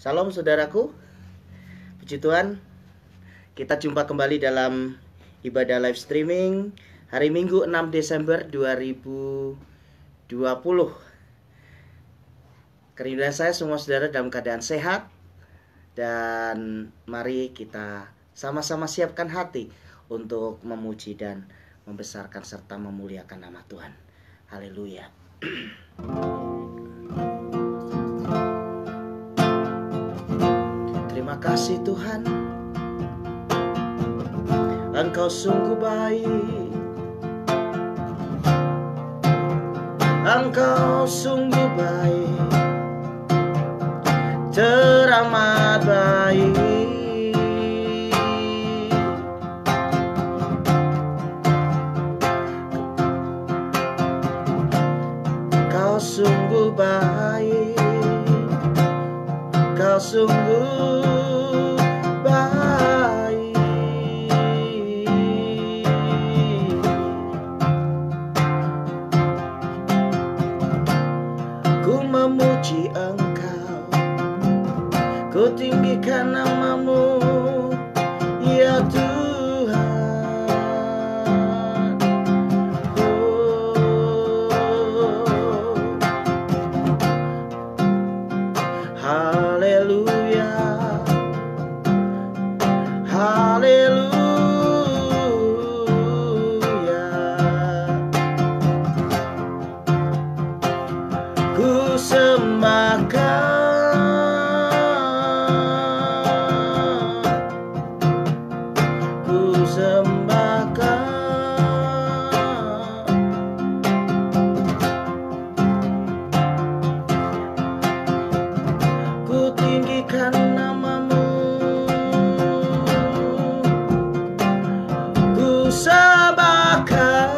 Salam saudaraku, puji Tuhan. Kita jumpa kembali dalam ibadah live streaming hari Minggu 6 Desember 2020. Kerinduan saya semua saudara dalam keadaan sehat. Dan mari kita sama-sama siapkan hati untuk memuji dan membesarkan serta memuliakan nama Tuhan. Haleluya. Terima kasih Tuhan, Engkau sungguh baik, Engkau sungguh baik, teramat baik. Kau sungguh baik, Kau sungguh baik. Ku memuji Engkau, ku tinggikan namamu, ya Tuhan. Haleluya, haleluya. Ku sembahkan, ku sembahkan. Ku tinggikan namamu, ku sembahkan.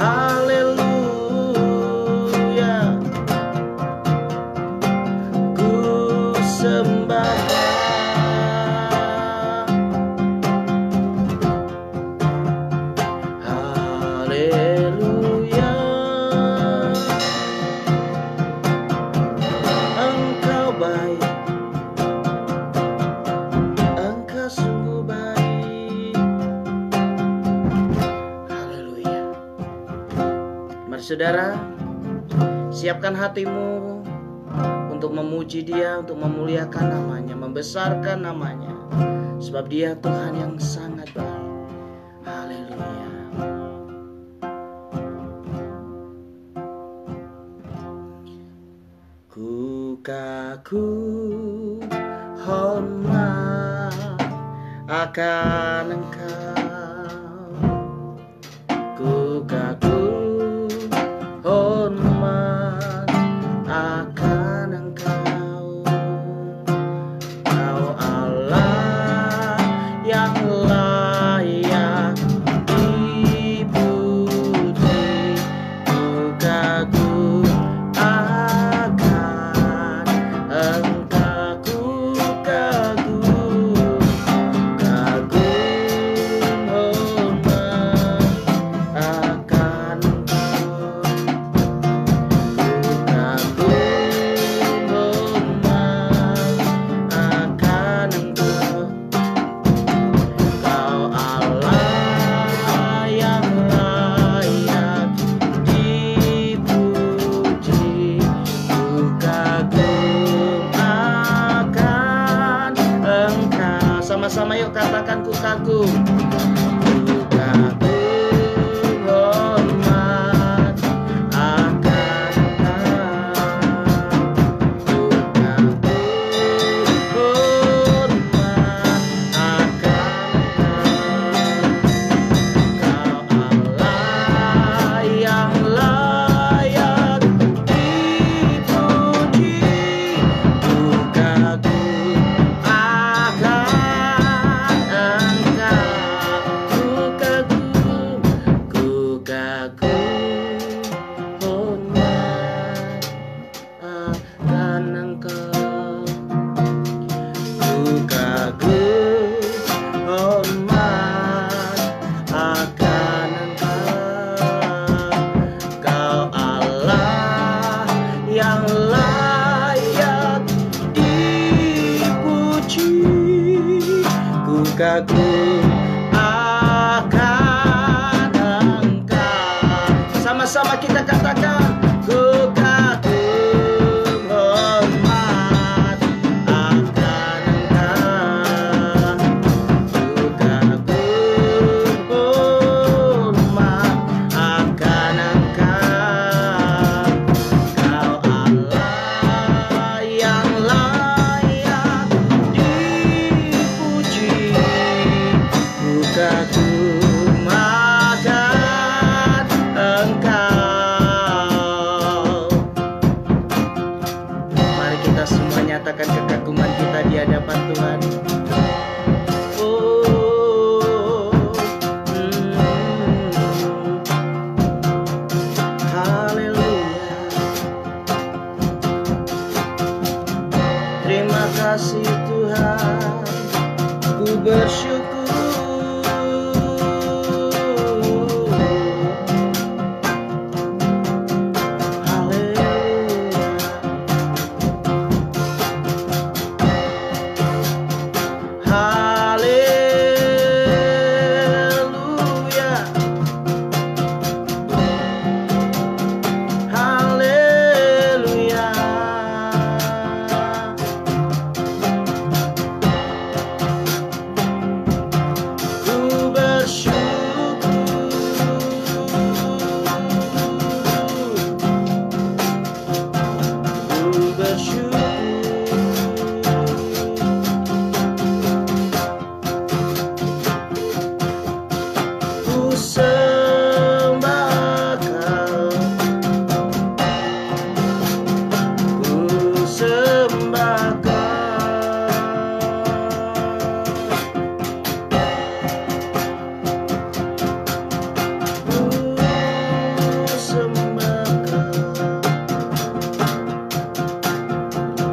Haleluya, ku sembahkan. Haleluya, Engkau baik, Engkau sungguh baik. Haleluya. Mari saudara, siapkan hatimu untuk memuji Dia, untuk memuliakan namanya, membesarkan namanya, sebab Dia Tuhan yang sangat baik. Haleluya. Ku kaku hormat akan Engkau, ku kaku hormat akan Engkau. Kau Allah yang layak dipuji, ku kagum akan Engkau, ku kagum, kagum hormat akan Engkau, ku kagum hormat akan Engkau. Kau Allah yang layak dipuji, ku kagum akan Engkau. Sama-sama yuk katakan, ku kagum, ku kagum hormat akan Engkau, ku kagum hormat akan Engkau. Kau Allah yang layak dipuji, ku kagum akan Engkau. kagum akan Engkau. Sama-sama kita katakan, ku kagum hormat akan Engkau. Ku kagum hormat akan Engkau. Kau Allah yang layak dipuji. Ku kagum akan Engkau. Mari kita semua nyatakan kekaguman kita di hadapan Tuhan. Haleluya. Terima kasih Tuhan, ku bersyukur. Haleluya. Haleluya. Ku bersyukur. Ku bersyukur. Ku sembah Kau. Ku sembah Kau. Ku sembah Kau.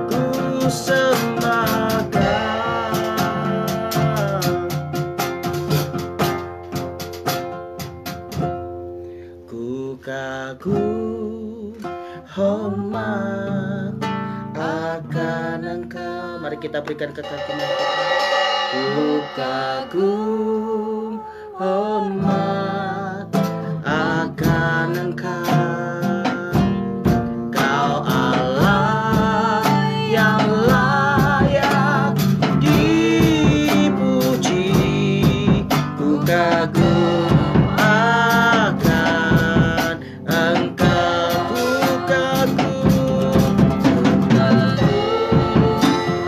Ku sembah Kau. Ku kagum hormat akan Engkau. Mari kita berikan kekaguman kita. Ku kagum hormat akan Engkau. Kau Allah yang layak dipuji. Ku kagum akan Engkau. Ku kagum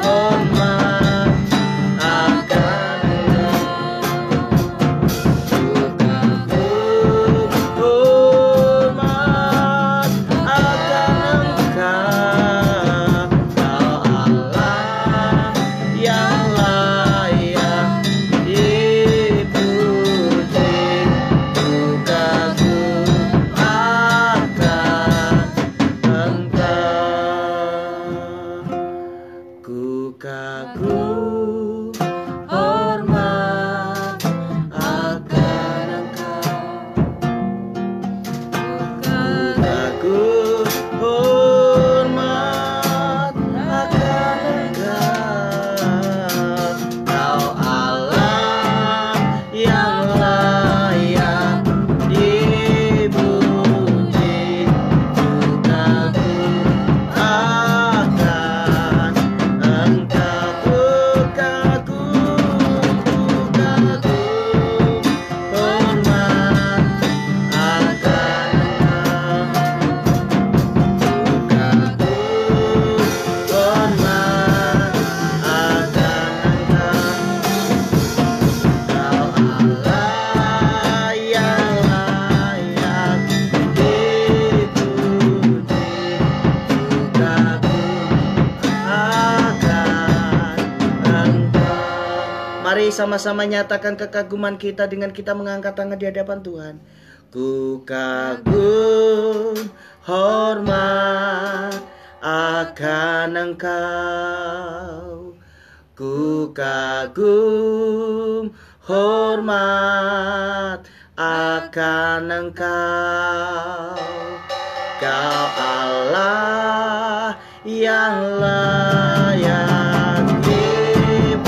hormat akan hormat akan Engkau. Kau Allah yang layak dipuji. Ku kagum akan Engkau. Ku kagum hormat akan Engkau. Kagum hormat akan Engkau. Kau Allah yang layak dipuji. Ku kagum akan Engkau. Ku kagum hormat akan Mari sama-sama nyatakan kekaguman kita dengan kita mengangkat tangan di hadapan Tuhan. Ku kagum hormat akan Engkau. Ku kagum hormat akan Engkau. Kau Allah yang layak dipuji.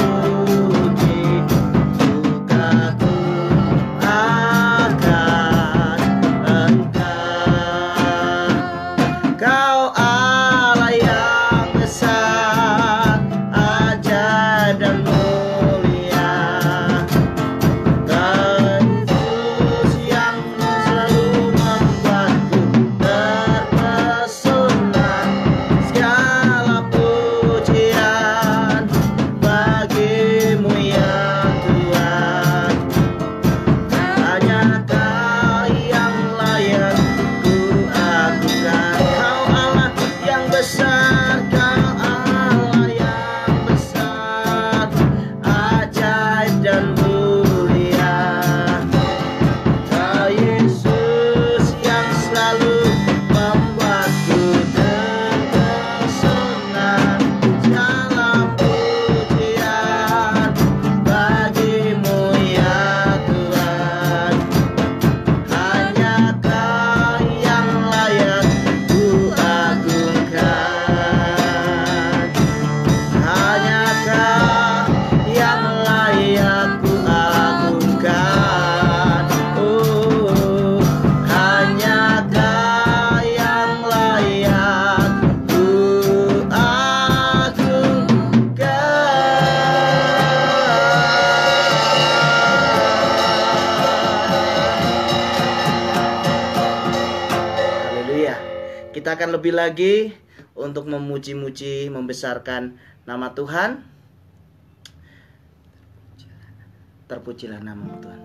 Kita akan lebih lagi untuk memuji-muji, membesarkan nama Tuhan. Terpujilah nama Tuhan.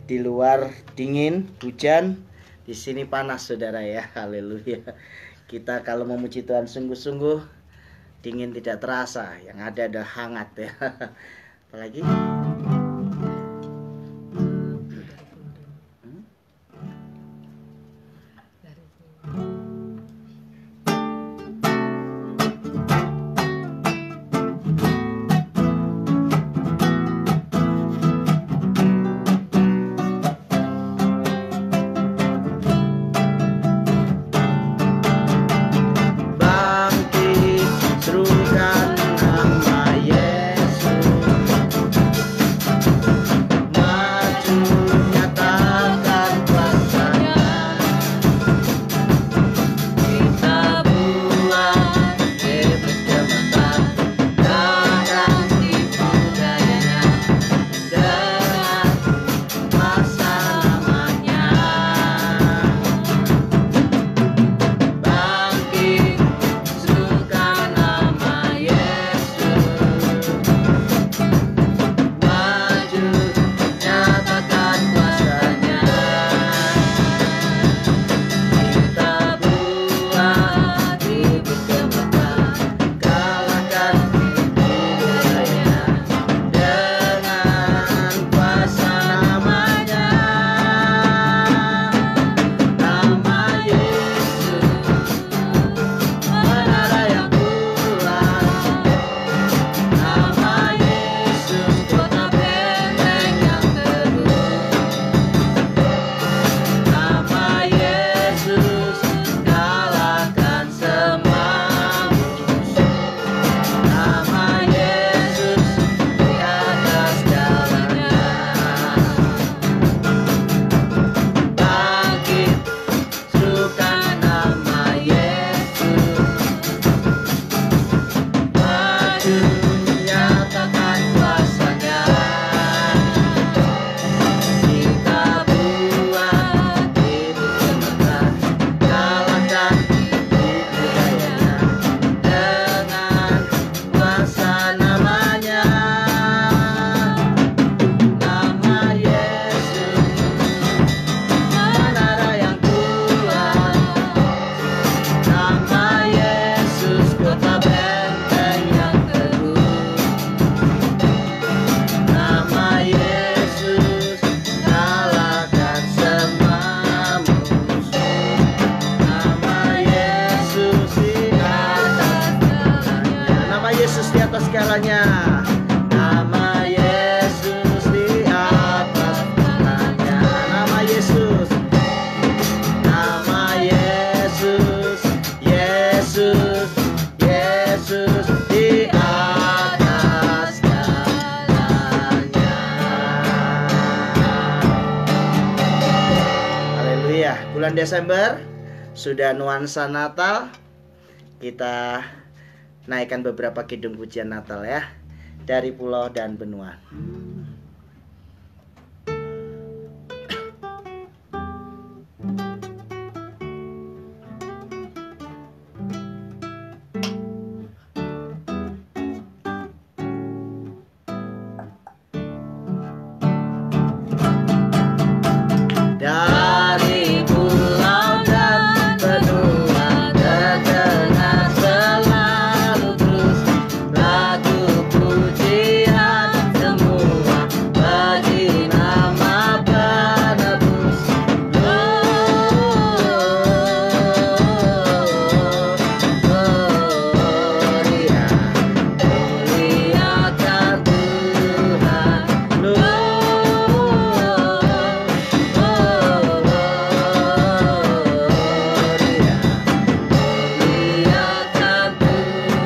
Di luar dingin, hujan, di sini panas saudara ya. Haleluya. Kita kalau memuji Tuhan sungguh-sungguh, dingin tidak terasa, yang ada hangat ya. Apalagi segalanya. Nama Yesus di atas segalanya. Nama Yesus. Nama Yesus. Yesus. Yesus di atas segalanya. Haleluya. Bulan Desember sudah nuansa Natal. Kita naikkan beberapa kidung pujian Natal ya, dari pulau dan benua. Dari pulau dan benua terdengar selalu terus lagu pujian semua bagi nama penebus. Gloria, muliakan Tuhan.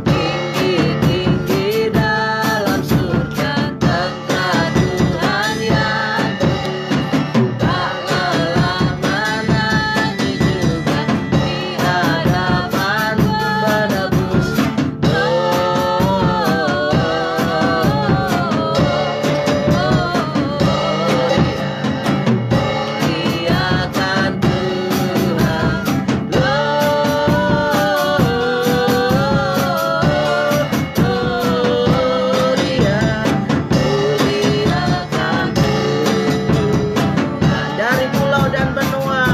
Tinggi-tinggi dalam surga tentang Tuhan yang kudus. Tak lelah menanti juga di hadapan penebus. Muliakan Tuhan. Muliakan Tuhan. Dari pulau dan benua.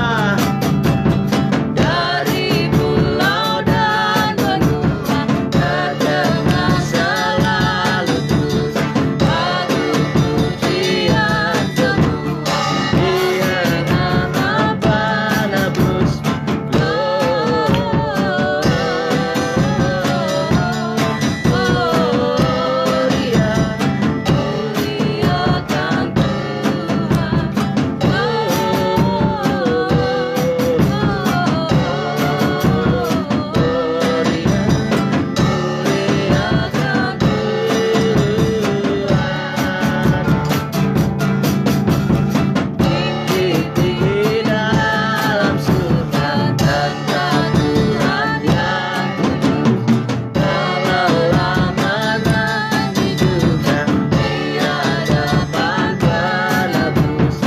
Dari pulau dan benua terdengar selalu terus lagu pujian semua di nama penebus. Gloria, muliakan Tuhan. Tinggi-tinggi dalam surga tentang Tuhan yang kudus. Tak lelah menanti juga di hadapan penebus.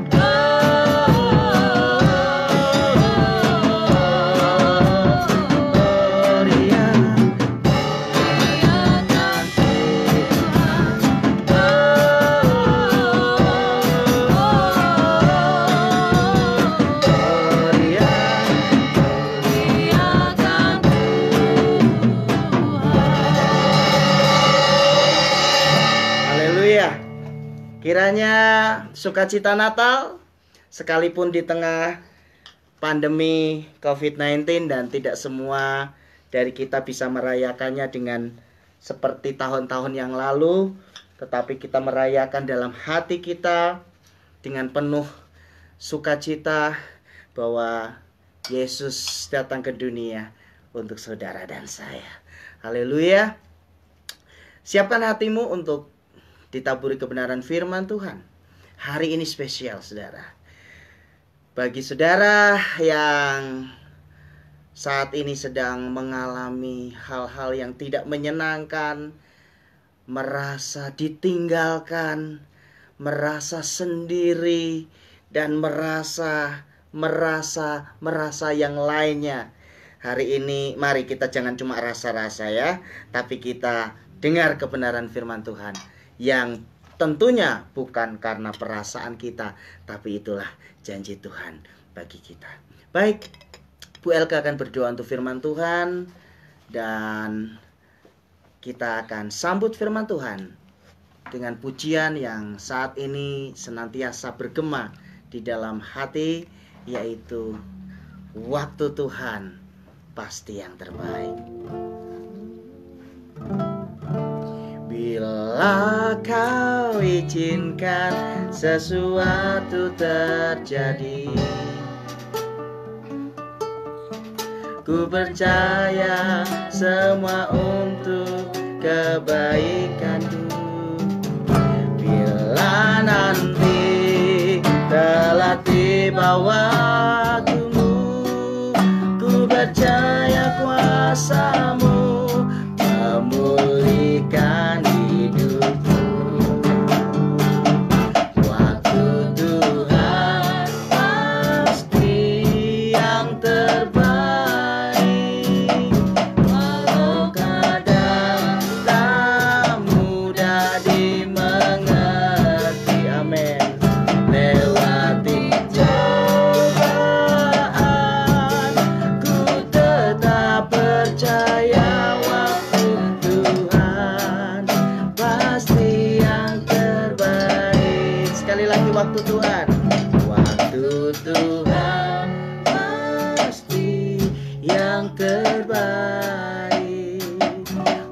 Gloria, muliakan Haleluya. Kiranya sukacita Natal sekalipun di tengah pandemi COVID-19 dan tidak semua dari kita bisa merayakannya dengan seperti tahun-tahun yang lalu, tetapi kita merayakan dalam hati kita dengan penuh sukacita bahwa Yesus datang ke dunia untuk saudara dan saya. Haleluya. Siapkan hatimu untuk ditaburi kebenaran firman Tuhan. Hari ini spesial, saudara. Bagi saudara yang saat ini sedang mengalami hal-hal yang tidak menyenangkan, merasa ditinggalkan, merasa sendiri, dan merasa yang lainnya. Hari ini mari kita jangan cuma rasa-rasa ya, tapi kita dengar kebenaran firman Tuhan yang tentunya bukan karena perasaan kita, tapi itulah janji Tuhan bagi kita. Baik, Bu Elka akan berdoa untuk firman Tuhan dan kita akan sambut firman Tuhan dengan pujian yang saat ini senantiasa bergema di dalam hati, yaitu waktu Tuhan pasti yang terbaik. Bila kau izinkan sesuatu terjadi, ku percaya semua untuk kebaikanku. Bila nanti telah tiba waktumu, ku percaya kuasa-Mu memulihkan hidupku. Waktu Tuhan pasti yang terbaik, walau kadang tak mudah dimengerti. Amin. Lewati cobaan, ku tetap percaya waktu Tuhan pasti yang terbaik. Sekali lagi, waktu Tuhan. Waktu Tuhan pasti yang terbaik,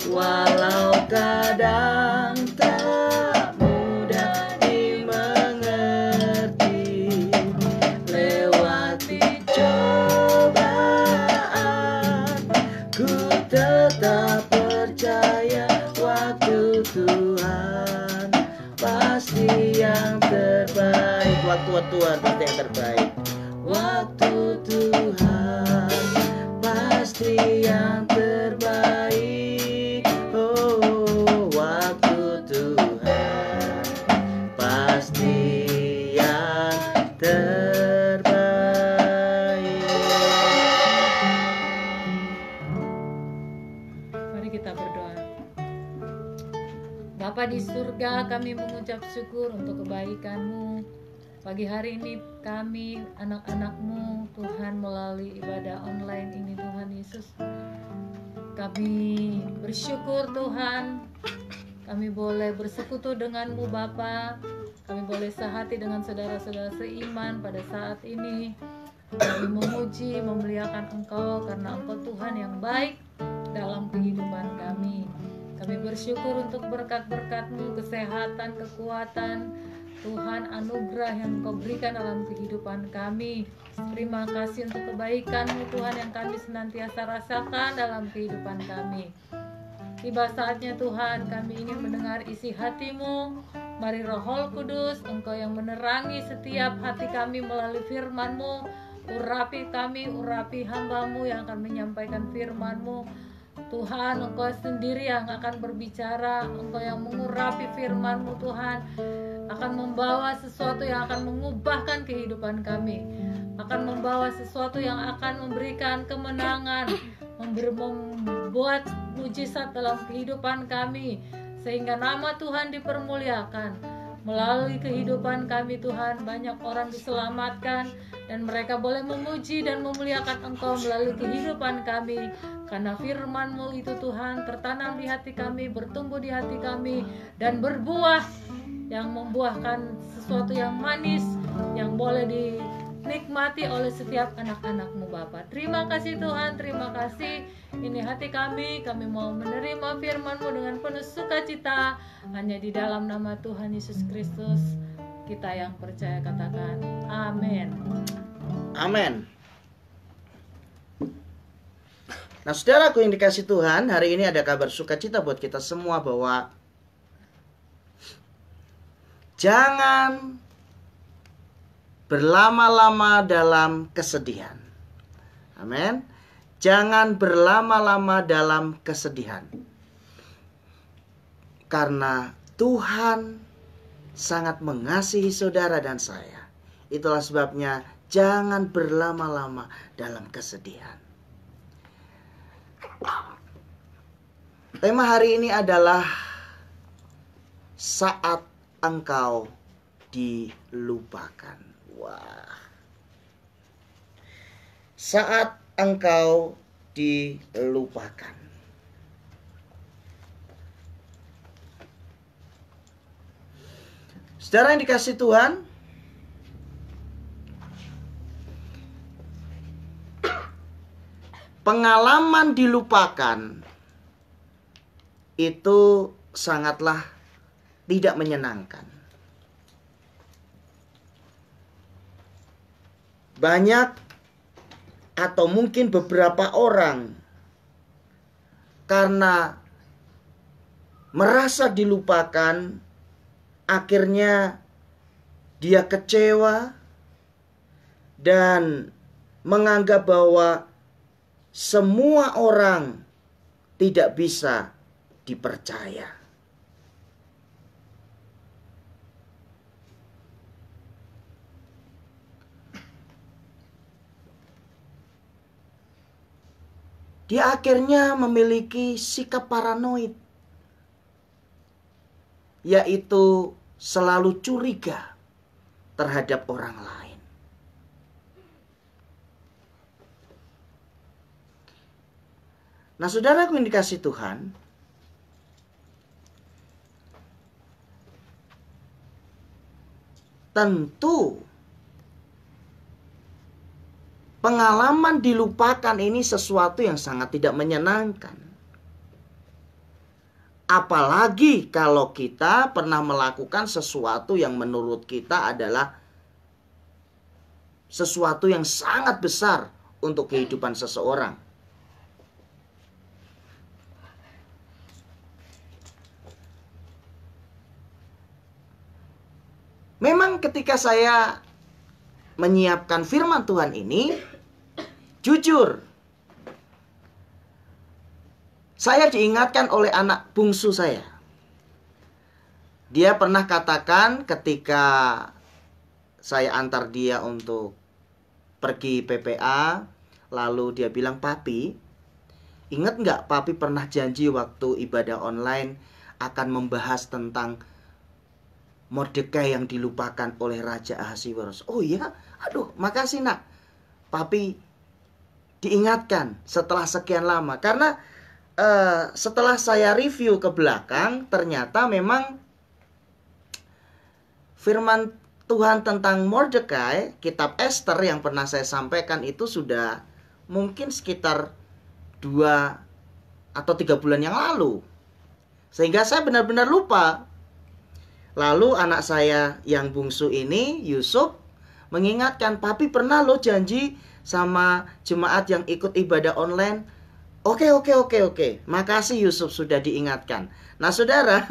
walau kadang tak mudah dimengerti. Lewati cobaan, ku tetap percaya waktu Tuhan pasti yang terbaik. Waktu Tuhan pasti yang terbaik. Waktu Tuhan pasti yang terbaik. Oh, waktu Tuhan pasti yang terbaik. Mari kita berdoa. Bapa di surga, kami mengucap syukur untuk kebaikan-Mu. Pagi hari ini kami, anak-anak-Mu, Tuhan, melalui ibadah online ini, Tuhan Yesus, kami bersyukur Tuhan, kami boleh bersekutu dengan-Mu Bapa. Kami boleh sehati dengan saudara-saudara seiman pada saat ini. Kami memuji, memuliakan Engkau karena Engkau Tuhan yang baik dalam kehidupan kami. Kami bersyukur untuk berkat-berkat-Mu, kesehatan, kekuatan, Tuhan, anugerah yang Engkau berikan dalam kehidupan kami. Terima kasih untuk kebaikan-Mu Tuhan yang kami senantiasa rasakan dalam kehidupan kami. Tiba saatnya Tuhan, kami ingin mendengar isi hati-Mu. Mari Roh Kudus, Engkau yang menerangi setiap hati kami melalui firman-Mu. Urapi kami, urapi hamba-Mu yang akan menyampaikan firman-Mu. Tuhan, Engkau sendiri yang akan berbicara. Engkau yang mengurapi firman-Mu Tuhan, akan membawa sesuatu yang akan mengubahkan kehidupan kami, akan membawa sesuatu yang akan memberikan kemenangan, membuat mujizat dalam kehidupan kami, sehingga nama Tuhan dipermuliakan. Melalui kehidupan kami Tuhan, banyak orang diselamatkan dan mereka boleh memuji dan memuliakan Engkau melalui kehidupan kami. Karena firman-Mu itu Tuhan tertanam di hati kami, bertumbuh di hati kami, dan berbuah yang membuahkan sesuatu yang manis yang boleh dinikmati oleh setiap anak-anak-Mu Bapa. Terima kasih Tuhan, terima kasih. Ini hati kami mau menerima firman-Mu dengan penuh sukacita. Hanya di dalam nama Tuhan Yesus Kristus kita yang percaya, katakan amin. Amin. Nah, saudaraku yang dikasih Tuhan, hari ini ada kabar sukacita buat kita semua bahwa jangan berlama-lama dalam kesedihan. Amin. Jangan berlama-lama dalam kesedihan. Karena Tuhan sangat mengasihi saudara dan saya. Itulah sebabnya jangan berlama-lama dalam kesedihan. Tema hari ini adalah saat engkau dilupakan. Wah. Saat engkau dilupakan. Saudara yang dikasih Tuhan, pengalaman dilupakan itu sangatlah tidak menyenangkan. Banyak atau mungkin beberapa orang karena merasa dilupakan, akhirnya dia kecewa dan menganggap bahwa semua orang tidak bisa dipercaya. Dia akhirnya memiliki sikap paranoid, yaitu selalu curiga terhadap orang lain. Nah, saudaraku yang dikasihi Tuhan, tentu pengalaman dilupakan ini sesuatu yang sangat tidak menyenangkan. Apalagi kalau kita pernah melakukan sesuatu yang menurut kita adalah sesuatu yang sangat besar untuk kehidupan seseorang. Memang ketika saya menyiapkan firman Tuhan ini, jujur, saya diingatkan oleh anak bungsu saya. Dia pernah katakan ketika saya antar dia untuk pergi PPA, lalu dia bilang, "Papi, ingat nggak Papi pernah janji waktu ibadah online akan membahas tentang Mordekai yang dilupakan oleh Raja Ahasiweros?" "Oh iya, aduh makasih nak. Papi diingatkan setelah sekian lama." Karena setelah saya review ke belakang, ternyata memang firman Tuhan tentang Mordekai, kitab Esther yang pernah saya sampaikan itu sudah mungkin sekitar 2 atau 3 bulan yang lalu. Sehingga saya benar-benar lupa. Lalu anak saya yang bungsu ini, Yusuf, mengingatkan, "Papi pernah lo janji sama jemaat yang ikut ibadah online." Oke. Makasih Yusuf sudah diingatkan. Nah saudara,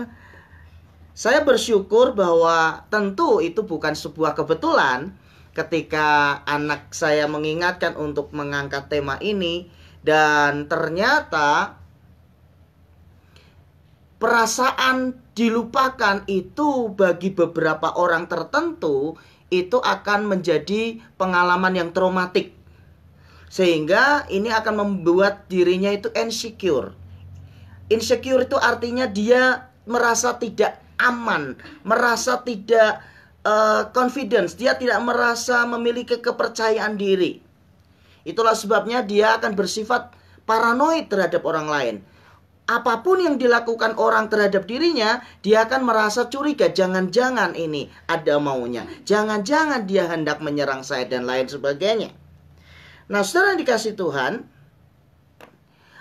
saya bersyukur bahwa tentu itu bukan sebuah kebetulan ketika anak saya mengingatkan untuk mengangkat tema ini. Dan ternyata perasaan dilupakan itu bagi beberapa orang tertentu itu akan menjadi pengalaman yang traumatik. Sehingga ini akan membuat dirinya itu insecure. Insecure itu artinya dia merasa tidak aman, merasa tidak confidence, dia tidak merasa memiliki kepercayaan diri. Itulah sebabnya dia akan bersifat paranoid terhadap orang lain. Apapun yang dilakukan orang terhadap dirinya, dia akan merasa curiga. Jangan-jangan ini ada maunya. Jangan-jangan dia hendak menyerang saya dan lain sebagainya. Nah, saudara yang dikasihi Tuhan,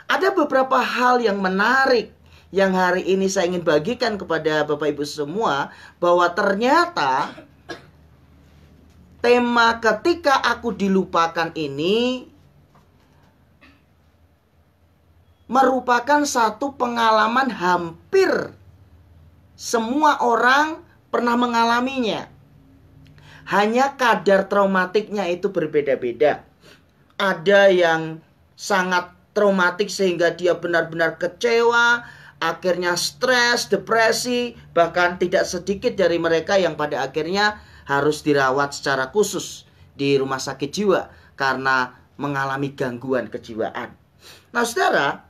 ada beberapa hal yang menarik yang hari ini saya ingin bagikan kepada Bapak Ibu semua, bahwa ternyata tema ketika aku dilupakan ini merupakan satu pengalaman hampir semua orang pernah mengalaminya. Hanya kadar traumatiknya itu berbeda-beda. Ada yang sangat traumatik sehingga dia benar-benar kecewa, akhirnya stres, depresi, bahkan tidak sedikit dari mereka yang pada akhirnya harus dirawat secara khusus di rumah sakit jiwa karena mengalami gangguan kejiwaan. Nah saudara,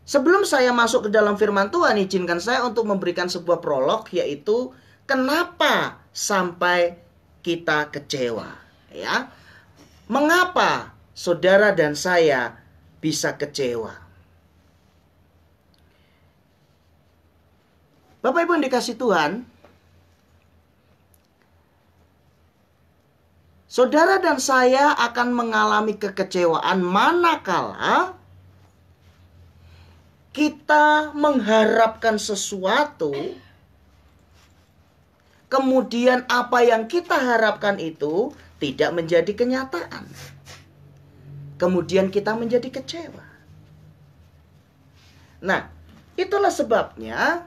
sebelum saya masuk ke dalam firman Tuhan, izinkan saya untuk memberikan sebuah prolog, yaitu kenapa sampai kita kecewa, ya. Mengapa saudara dan saya bisa kecewa? Bapak Ibu yang dikasihi Tuhan, saudara dan saya akan mengalami kekecewaan manakala kita mengharapkan sesuatu, kemudian apa yang kita harapkan itu tidak menjadi kenyataan. Kemudian kita menjadi kecewa. Nah, itulah sebabnya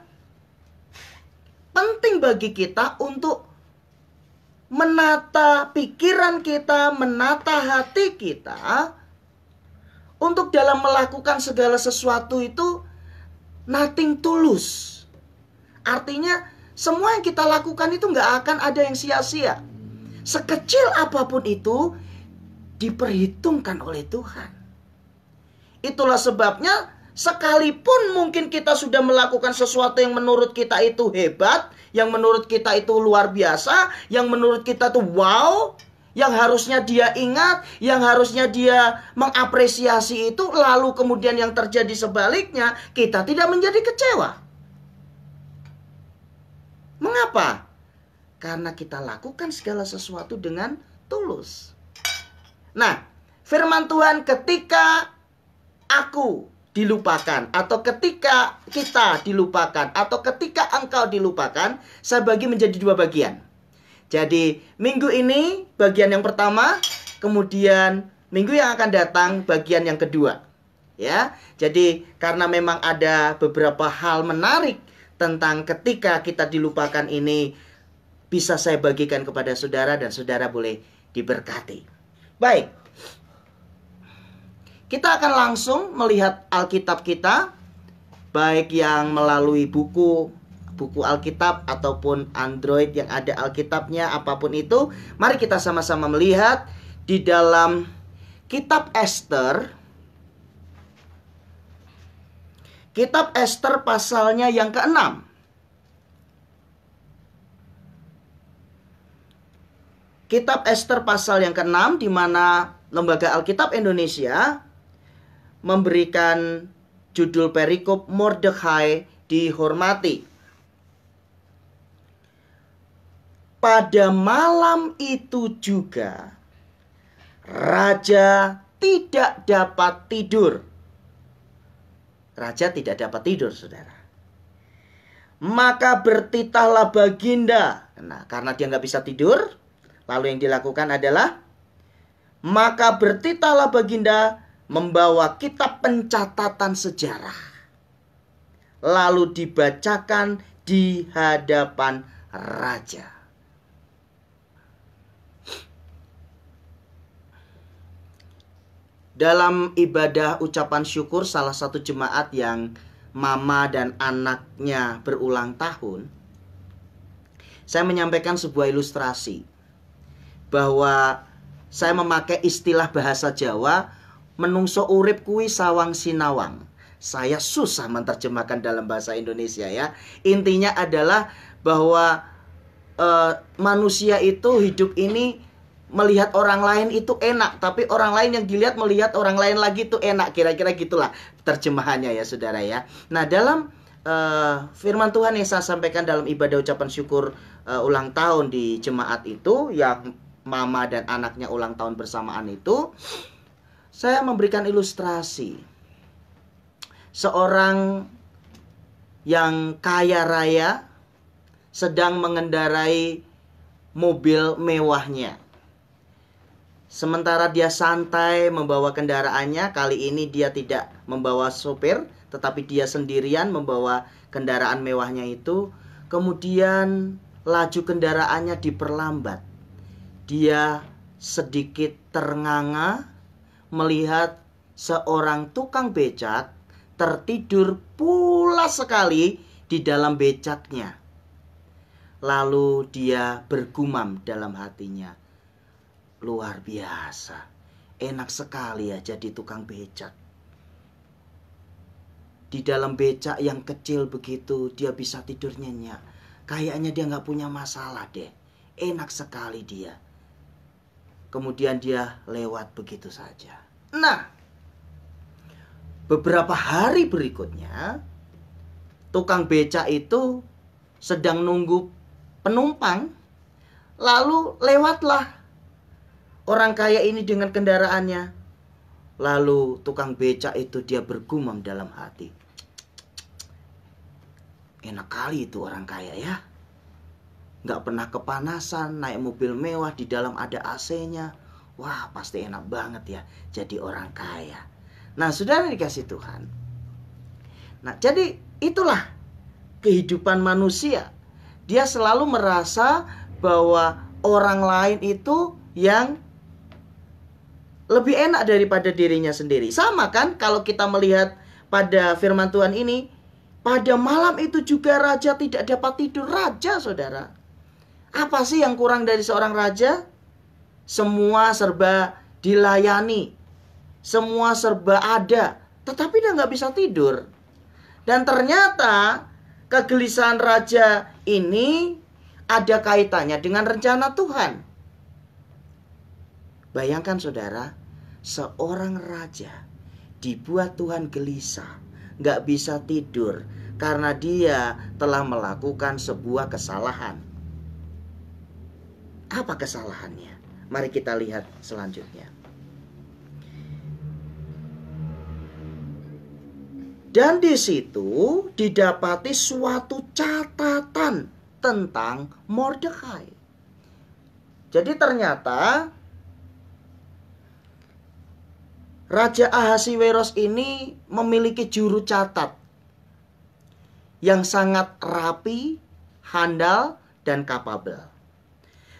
penting bagi kita untuk menata pikiran kita, menata hati kita, untuk dalam melakukan segala sesuatu itu nothing tulus. Artinya semua yang kita lakukan itu nggak akan ada yang sia-sia. Sekecil apapun itu diperhitungkan oleh Tuhan. Itulah sebabnya sekalipun mungkin kita sudah melakukan sesuatu yang menurut kita itu hebat, yang menurut kita itu luar biasa, yang menurut kita itu wow, yang harusnya dia ingat, yang harusnya dia mengapresiasi itu, lalu kemudian yang terjadi sebaliknya, kita tidak menjadi kecewa. Mengapa? Karena kita lakukan segala sesuatu dengan tulus. Nah, firman Tuhan, ketika aku dilupakan, atau ketika kita dilupakan, atau ketika engkau dilupakan, saya bagi menjadi dua bagian. Jadi minggu ini bagian yang pertama, kemudian minggu yang akan datang bagian yang kedua. Ya, jadi karena memang ada beberapa hal menarik tentang ketika kita dilupakan ini, bisa saya bagikan kepada saudara dan saudara boleh diberkati. Baik, kita akan langsung melihat Alkitab kita, baik yang melalui buku Alkitab ataupun Android yang ada Alkitabnya, apapun itu. Mari kita sama-sama melihat di dalam kitab Ester. Kitab Ester pasalnya yang ke-6. Kitab Ester pasal yang ke-6, di mana Lembaga Alkitab Indonesia memberikan judul perikop Mordekhai dihormati. Pada malam itu juga raja tidak dapat tidur. Raja tidak dapat tidur, saudara. Maka bertitahlah Baginda. Nah, karena dia nggak bisa tidur, lalu yang dilakukan adalah, maka bertitahlah Baginda membawa kitab pencatatan sejarah, lalu dibacakan di hadapan raja. Dalam ibadah ucapan syukur salah satu jemaat yang mama dan anaknya berulang tahun, saya menyampaikan sebuah ilustrasi bahwa saya memakai istilah bahasa Jawa, menungso urip kui sawang sinawang. Saya susah menerjemahkan dalam bahasa Indonesia ya. Intinya adalah bahwa manusia itu hidup ini melihat orang lain itu enak, tapi orang lain yang dilihat melihat orang lain lagi itu enak. Kira-kira gitulah terjemahannya ya saudara ya. Nah, dalam firman Tuhan yang saya sampaikan dalam ibadah ucapan syukur ulang tahun di jemaat itu, yang mama dan anaknya ulang tahun bersamaan itu, saya memberikan ilustrasi seorang yang kaya raya sedang mengendarai mobil mewahnya. Sementara dia santai membawa kendaraannya, kali ini dia tidak membawa sopir, tetapi dia sendirian membawa kendaraan mewahnya itu. Kemudian laju kendaraannya diperlambat. Dia sedikit ternganga melihat seorang tukang becak tertidur pulas sekali di dalam becaknya. Lalu dia bergumam dalam hatinya, luar biasa, enak sekali ya jadi tukang becak. Di dalam becak yang kecil begitu dia bisa tidur nyenyak. Kayaknya dia gak punya masalah deh. Enak sekali dia. Kemudian dia lewat begitu saja. Nah, beberapa hari berikutnya, tukang becak itu sedang nunggu penumpang. Lalu lewatlah orang kaya ini dengan kendaraannya. Lalu tukang becak itu dia bergumam dalam hati, enak kali itu orang kaya ya. Nggak pernah kepanasan, naik mobil mewah, di dalam ada AC-nya. Wah, pasti enak banget ya jadi orang kaya. Nah, saudara dikasih Tuhan. Nah, jadi itulah kehidupan manusia. Dia selalu merasa bahwa orang lain itu yang lebih enak daripada dirinya sendiri. Sama kan kalau kita melihat pada firman Tuhan ini, pada malam itu juga raja tidak dapat tidur. Raja, saudara. Apa sih yang kurang dari seorang raja? Semua serba dilayani, semua serba ada, tetapi dia nggak bisa tidur. Dan ternyata kegelisahan raja ini ada kaitannya dengan rencana Tuhan. Bayangkan saudara, seorang raja dibuat Tuhan gelisah, nggak bisa tidur karena dia telah melakukan sebuah kesalahan. Apa kesalahannya? Mari kita lihat selanjutnya. Dan di situ didapati suatu catatan tentang Mordekai. Jadi ternyata Raja Ahasiweros ini memiliki juru catat yang sangat rapi, handal, dan kapabel.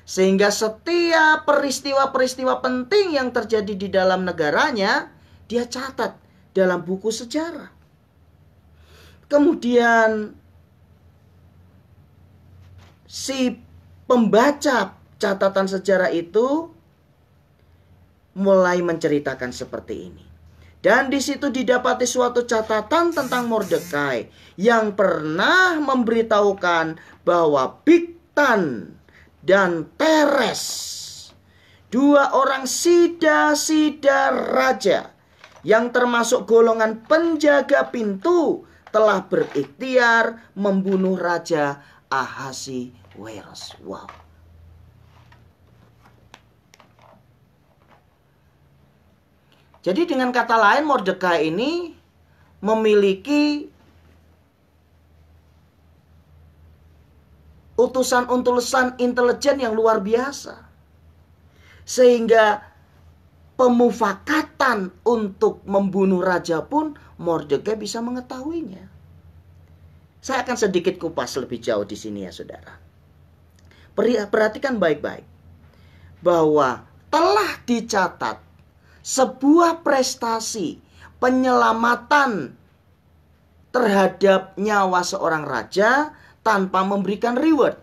Sehingga setiap peristiwa-peristiwa penting yang terjadi di dalam negaranya, dia catat dalam buku sejarah. Kemudian si pembaca catatan sejarah itu mulai menceritakan seperti ini. Dan di situ didapati suatu catatan tentang Mordekai yang pernah memberitahukan bahwa Bigtan dan Teres, dua orang sida-sida raja yang termasuk golongan penjaga pintu, telah berikhtiar membunuh Raja Ahasiweros. Wow. Jadi dengan kata lain, Mordekai ini memiliki utusan-utusan intelijen yang luar biasa. Sehingga pemufakatan untuk membunuh raja pun Mordekai bisa mengetahuinya. Saya akan sedikit kupas lebih jauh di sini ya saudara. Perhatikan baik-baik bahwa telah dicatat sebuah prestasi penyelamatan terhadap nyawa seorang raja tanpa memberikan reward.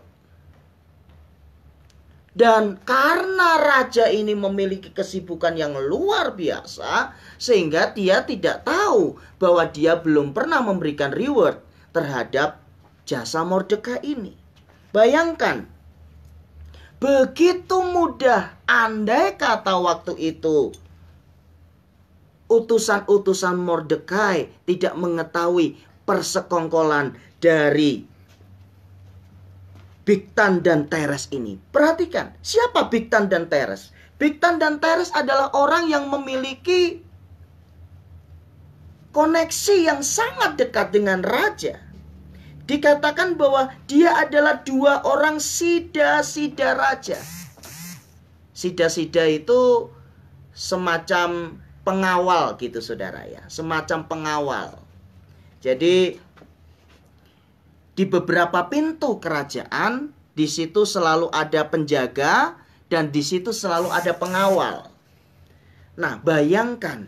Dan karena raja ini memiliki kesibukan yang luar biasa, sehingga dia tidak tahu bahwa dia belum pernah memberikan reward terhadap jasa Mordekai ini. Bayangkan, begitu mudah andai kata waktu itu utusan-utusan Mordekai tidak mengetahui persekongkolan dari Bigtan dan Teres ini. Perhatikan, siapa Bigtan dan Teres? Bigtan dan Teres adalah orang yang memiliki koneksi yang sangat dekat dengan raja. Dikatakan bahwa dia adalah dua orang sida-sida raja. Sida-sida itu semacam pengawal gitu saudara ya, semacam pengawal. Jadi di beberapa pintu kerajaan, di situ selalu ada penjaga dan di situ selalu ada pengawal. Nah, bayangkan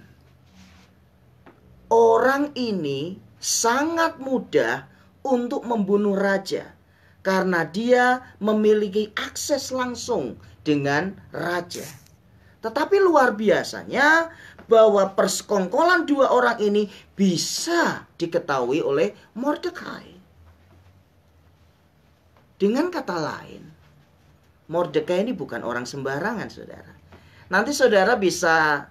orang ini sangat mudah untuk membunuh raja karena dia memiliki akses langsung dengan raja. Tetapi luar biasanya bahwa persekongkolan dua orang ini bisa diketahui oleh Mordekai. Dengan kata lain, Mordekai ini bukan orang sembarangan, saudara. Nanti saudara bisa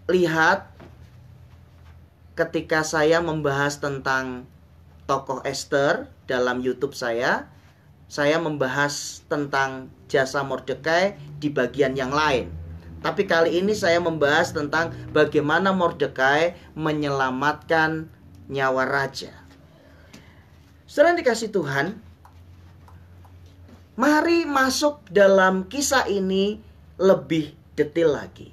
lihat ketika saya membahas tentang tokoh Esther dalam YouTube saya saya membahas tentang jasa Mordekai di bagian yang lain. Tapi kali ini saya membahas tentang bagaimana Mordekai menyelamatkan nyawa raja. Saudara yang dikasih Tuhan, mari masuk dalam kisah ini lebih detail lagi.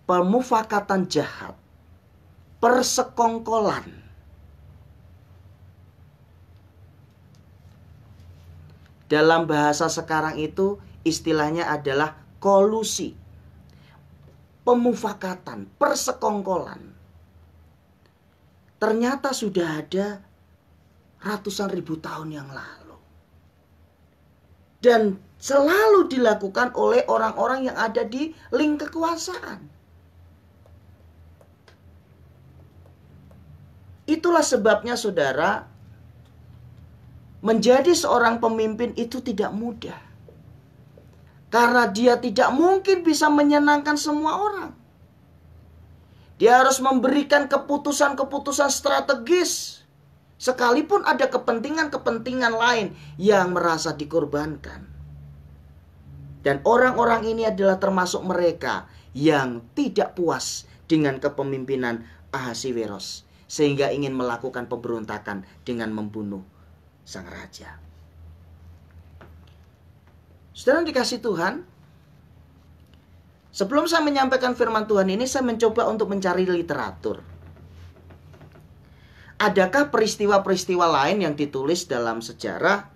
Pemufakatan jahat, persekongkolan. Dalam bahasa sekarang itu istilahnya adalah kolusi, pemufakatan, persekongkolan. Ternyata sudah ada ratusan ribu tahun yang lalu. Dan selalu dilakukan oleh orang-orang yang ada di link kekuasaan. Itulah sebabnya saudara, menjadi seorang pemimpin itu tidak mudah. Karena dia tidak mungkin bisa menyenangkan semua orang. Dia harus memberikan keputusan-keputusan strategis. Sekalipun ada kepentingan-kepentingan lain yang merasa dikorbankan. Dan orang-orang ini adalah termasuk mereka yang tidak puas dengan kepemimpinan Ahasiweros. Sehingga ingin melakukan pemberontakan dengan membunuh sang raja. Saudara dikasih Tuhan, sebelum saya menyampaikan firman Tuhan ini, saya mencoba untuk mencari literatur. Adakah peristiwa-peristiwa lain yang ditulis dalam sejarah,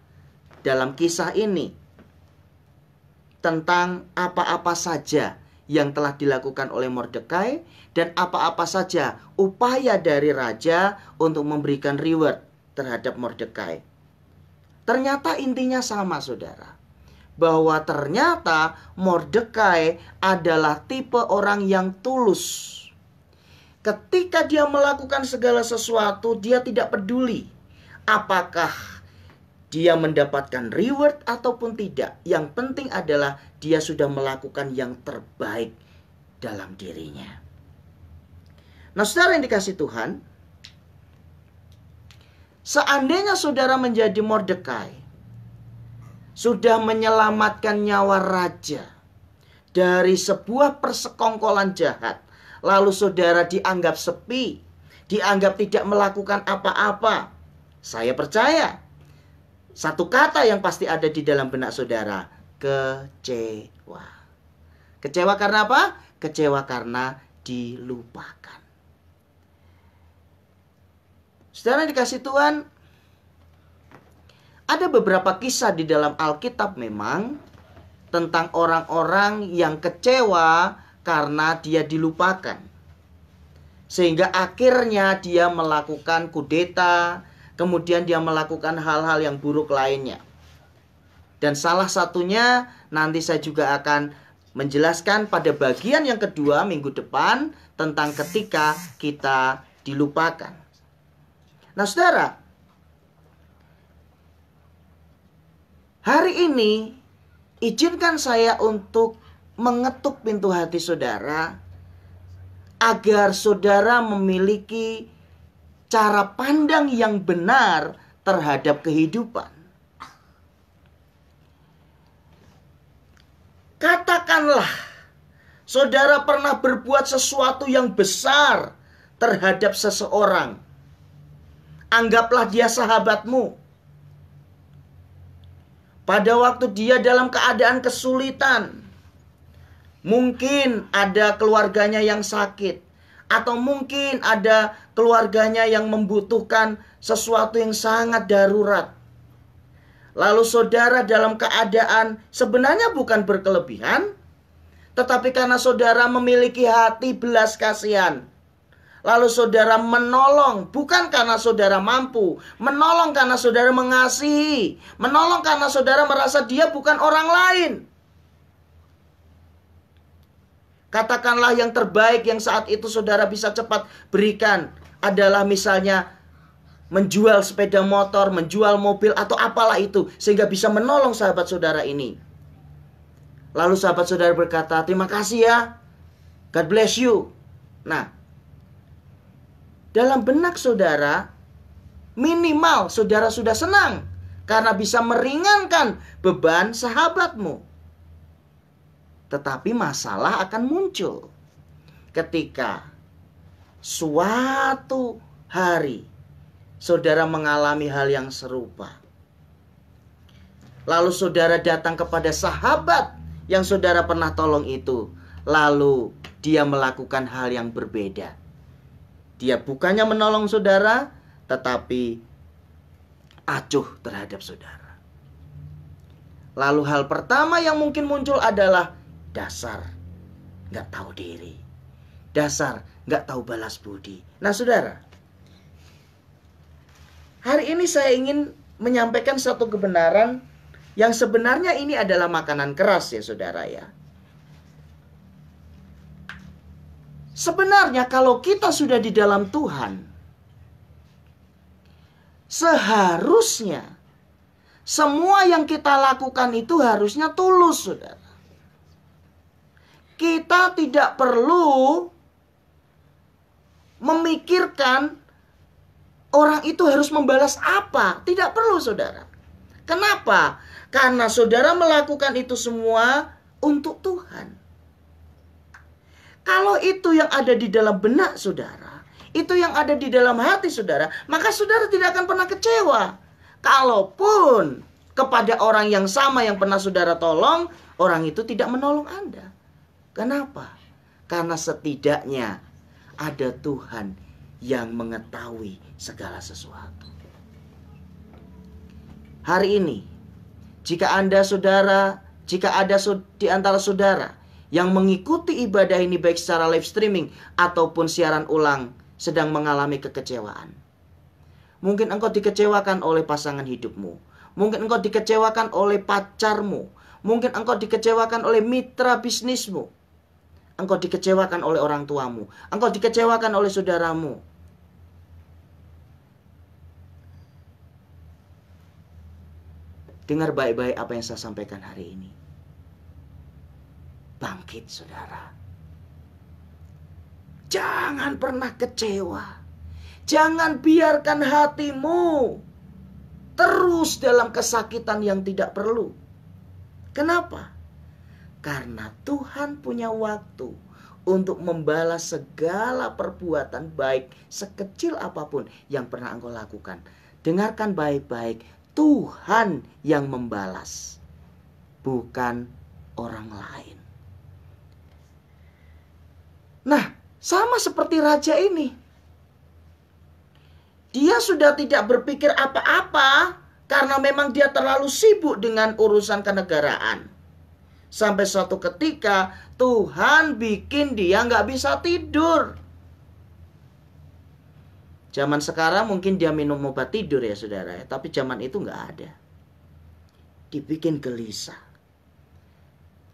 dalam kisah ini, tentang apa-apa saja yang telah dilakukan oleh Mordekai, dan apa-apa saja upaya dari raja untuk memberikan reward terhadap Mordekai. Ternyata intinya sama, saudara. Bahwa ternyata Mordekai adalah tipe orang yang tulus. Ketika dia melakukan segala sesuatu, dia tidak peduli apakah dia mendapatkan reward ataupun tidak. Yang penting adalah dia sudah melakukan yang terbaik dalam dirinya. Nah, saudara yang dikasih Tuhan, seandainya saudara menjadi Mordekai, sudah menyelamatkan nyawa raja dari sebuah persekongkolan jahat, lalu saudara dianggap sepi, dianggap tidak melakukan apa-apa, saya percaya satu kata yang pasti ada di dalam benak saudara: kecewa. Kecewa karena apa? Kecewa karena dilupakan. Saudara dikasih Tuhan, ada beberapa kisah di dalam Alkitab memang tentang orang-orang yang kecewa karena dia dilupakan. Sehingga akhirnya dia melakukan kudeta, kemudian dia melakukan hal-hal yang buruk lainnya. Dan salah satunya nanti saya juga akan menjelaskan pada bagian yang kedua minggu depan tentang ketika kita dilupakan. Nah, saudara, hari ini izinkan saya untuk mengetuk pintu hati saudara agar saudara memiliki cara pandang yang benar terhadap kehidupan. Katakanlah saudara pernah berbuat sesuatu yang besar terhadap seseorang. Anggaplah dia sahabatmu. Pada waktu dia dalam keadaan kesulitan, mungkin ada keluarganya yang sakit, atau mungkin ada keluarganya yang membutuhkan sesuatu yang sangat darurat. Lalu saudara dalam keadaan sebenarnya bukan berkelebihan, tetapi karena saudara memiliki hati belas kasihan, lalu saudara menolong, bukan karena saudara mampu, menolong karena saudara mengasihi, menolong karena saudara merasa dia bukan orang lain. Katakanlah yang terbaik yang saat itu saudara bisa cepat berikan adalah misalnya menjual sepeda motor, menjual mobil, atau apalah itu, sehingga bisa menolong sahabat saudara ini. Lalu sahabat saudara berkata, terima kasih ya, God bless you. Nah, dalam benak saudara, minimal saudara sudah senang karena bisa meringankan beban sahabatmu. Tetapi masalah akan muncul ketika suatu hari saudara mengalami hal yang serupa. Lalu saudara datang kepada sahabat yang saudara pernah tolong itu. Lalu dia melakukan hal yang berbeda. Dia bukannya menolong saudara, tetapi acuh terhadap saudara. Lalu hal pertama yang mungkin muncul adalah dasar nggak tahu diri. Dasar nggak tahu balas budi. Nah saudara, hari ini saya ingin menyampaikan satu kebenaran yang sebenarnya ini adalah makanan keras ya saudara ya. Sebenarnya kalau kita sudah di dalam Tuhan, seharusnya semua yang kita lakukan itu harusnya tulus saudara. Kita tidak perlu memikirkan orang itu harus membalas apa. Tidak perlu saudara. Kenapa? Karena saudara melakukan itu semua untuk Tuhan. Kalau itu yang ada di dalam benak saudara, itu yang ada di dalam hati saudara, maka saudara tidak akan pernah kecewa. Kalaupun kepada orang yang sama yang pernah saudara tolong, orang itu tidak menolong Anda. Kenapa? Karena setidaknya ada Tuhan yang mengetahui segala sesuatu. Hari ini, jika ada di antara saudara yang mengikuti ibadah ini baik secara live streaming ataupun siaran ulang sedang mengalami kekecewaan. Mungkin engkau dikecewakan oleh pasangan hidupmu. Mungkin engkau dikecewakan oleh pacarmu. Mungkin engkau dikecewakan oleh mitra bisnismu. Engkau dikecewakan oleh orang tuamu. Engkau dikecewakan oleh saudaramu. Dengar baik-baik apa yang saya sampaikan hari ini. Bangkit saudara. Jangan pernah kecewa. Jangan biarkan hatimu terus dalam kesakitan yang tidak perlu. Kenapa? Karena Tuhan punya waktu untuk membalas segala perbuatan baik sekecil apapun yang pernah engkau lakukan. Dengarkan baik-baik, Tuhan yang membalas, bukan orang lain. Nah, sama seperti raja ini. Dia sudah tidak berpikir apa-apa karena memang dia terlalu sibuk dengan urusan kenegaraan. Sampai suatu ketika Tuhan bikin dia nggak bisa tidur. Zaman sekarang mungkin dia minum obat tidur ya saudara. Tapi zaman itu nggak ada. Dibikin gelisah.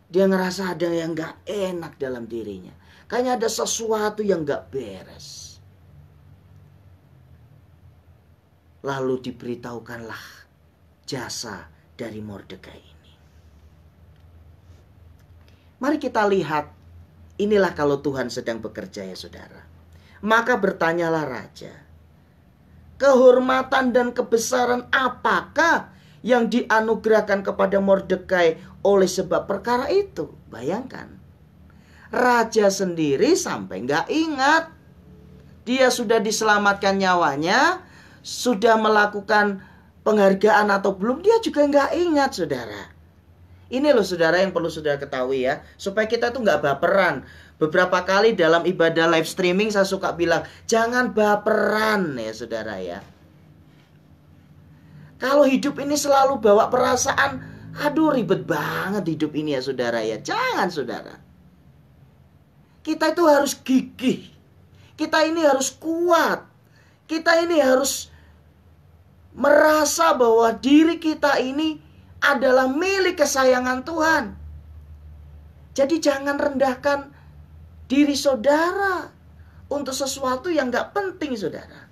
Dia ngerasa ada yang nggak enak dalam dirinya. Kayaknya ada sesuatu yang gak beres. Lalu diberitahukanlah jasa dari Mordekai ini. Mari kita lihat. Inilah kalau Tuhan sedang bekerja ya saudara. Maka bertanyalah raja. Kehormatan dan kebesaran apakah yang dianugerahkan kepada Mordekai oleh sebab perkara itu? Bayangkan. Raja sendiri sampai nggak ingat. Dia sudah diselamatkan nyawanya, sudah melakukan penghargaan atau belum, dia juga nggak ingat saudara. Ini loh saudara yang perlu saudara ketahui ya, supaya kita tuh nggak baperan. Beberapa kali dalam ibadah live streaming saya suka bilang, jangan baperan ya saudara ya. Kalau hidup ini selalu bawa perasaan, aduh ribet banget hidup ini ya saudara ya. Jangan saudara. Kita itu harus gigih. Kita ini harus kuat. Kita ini harus merasa bahwa diri kita ini adalah milik kesayangan Tuhan. Jadi jangan rendahkan diri saudara untuk sesuatu yang gak penting saudara.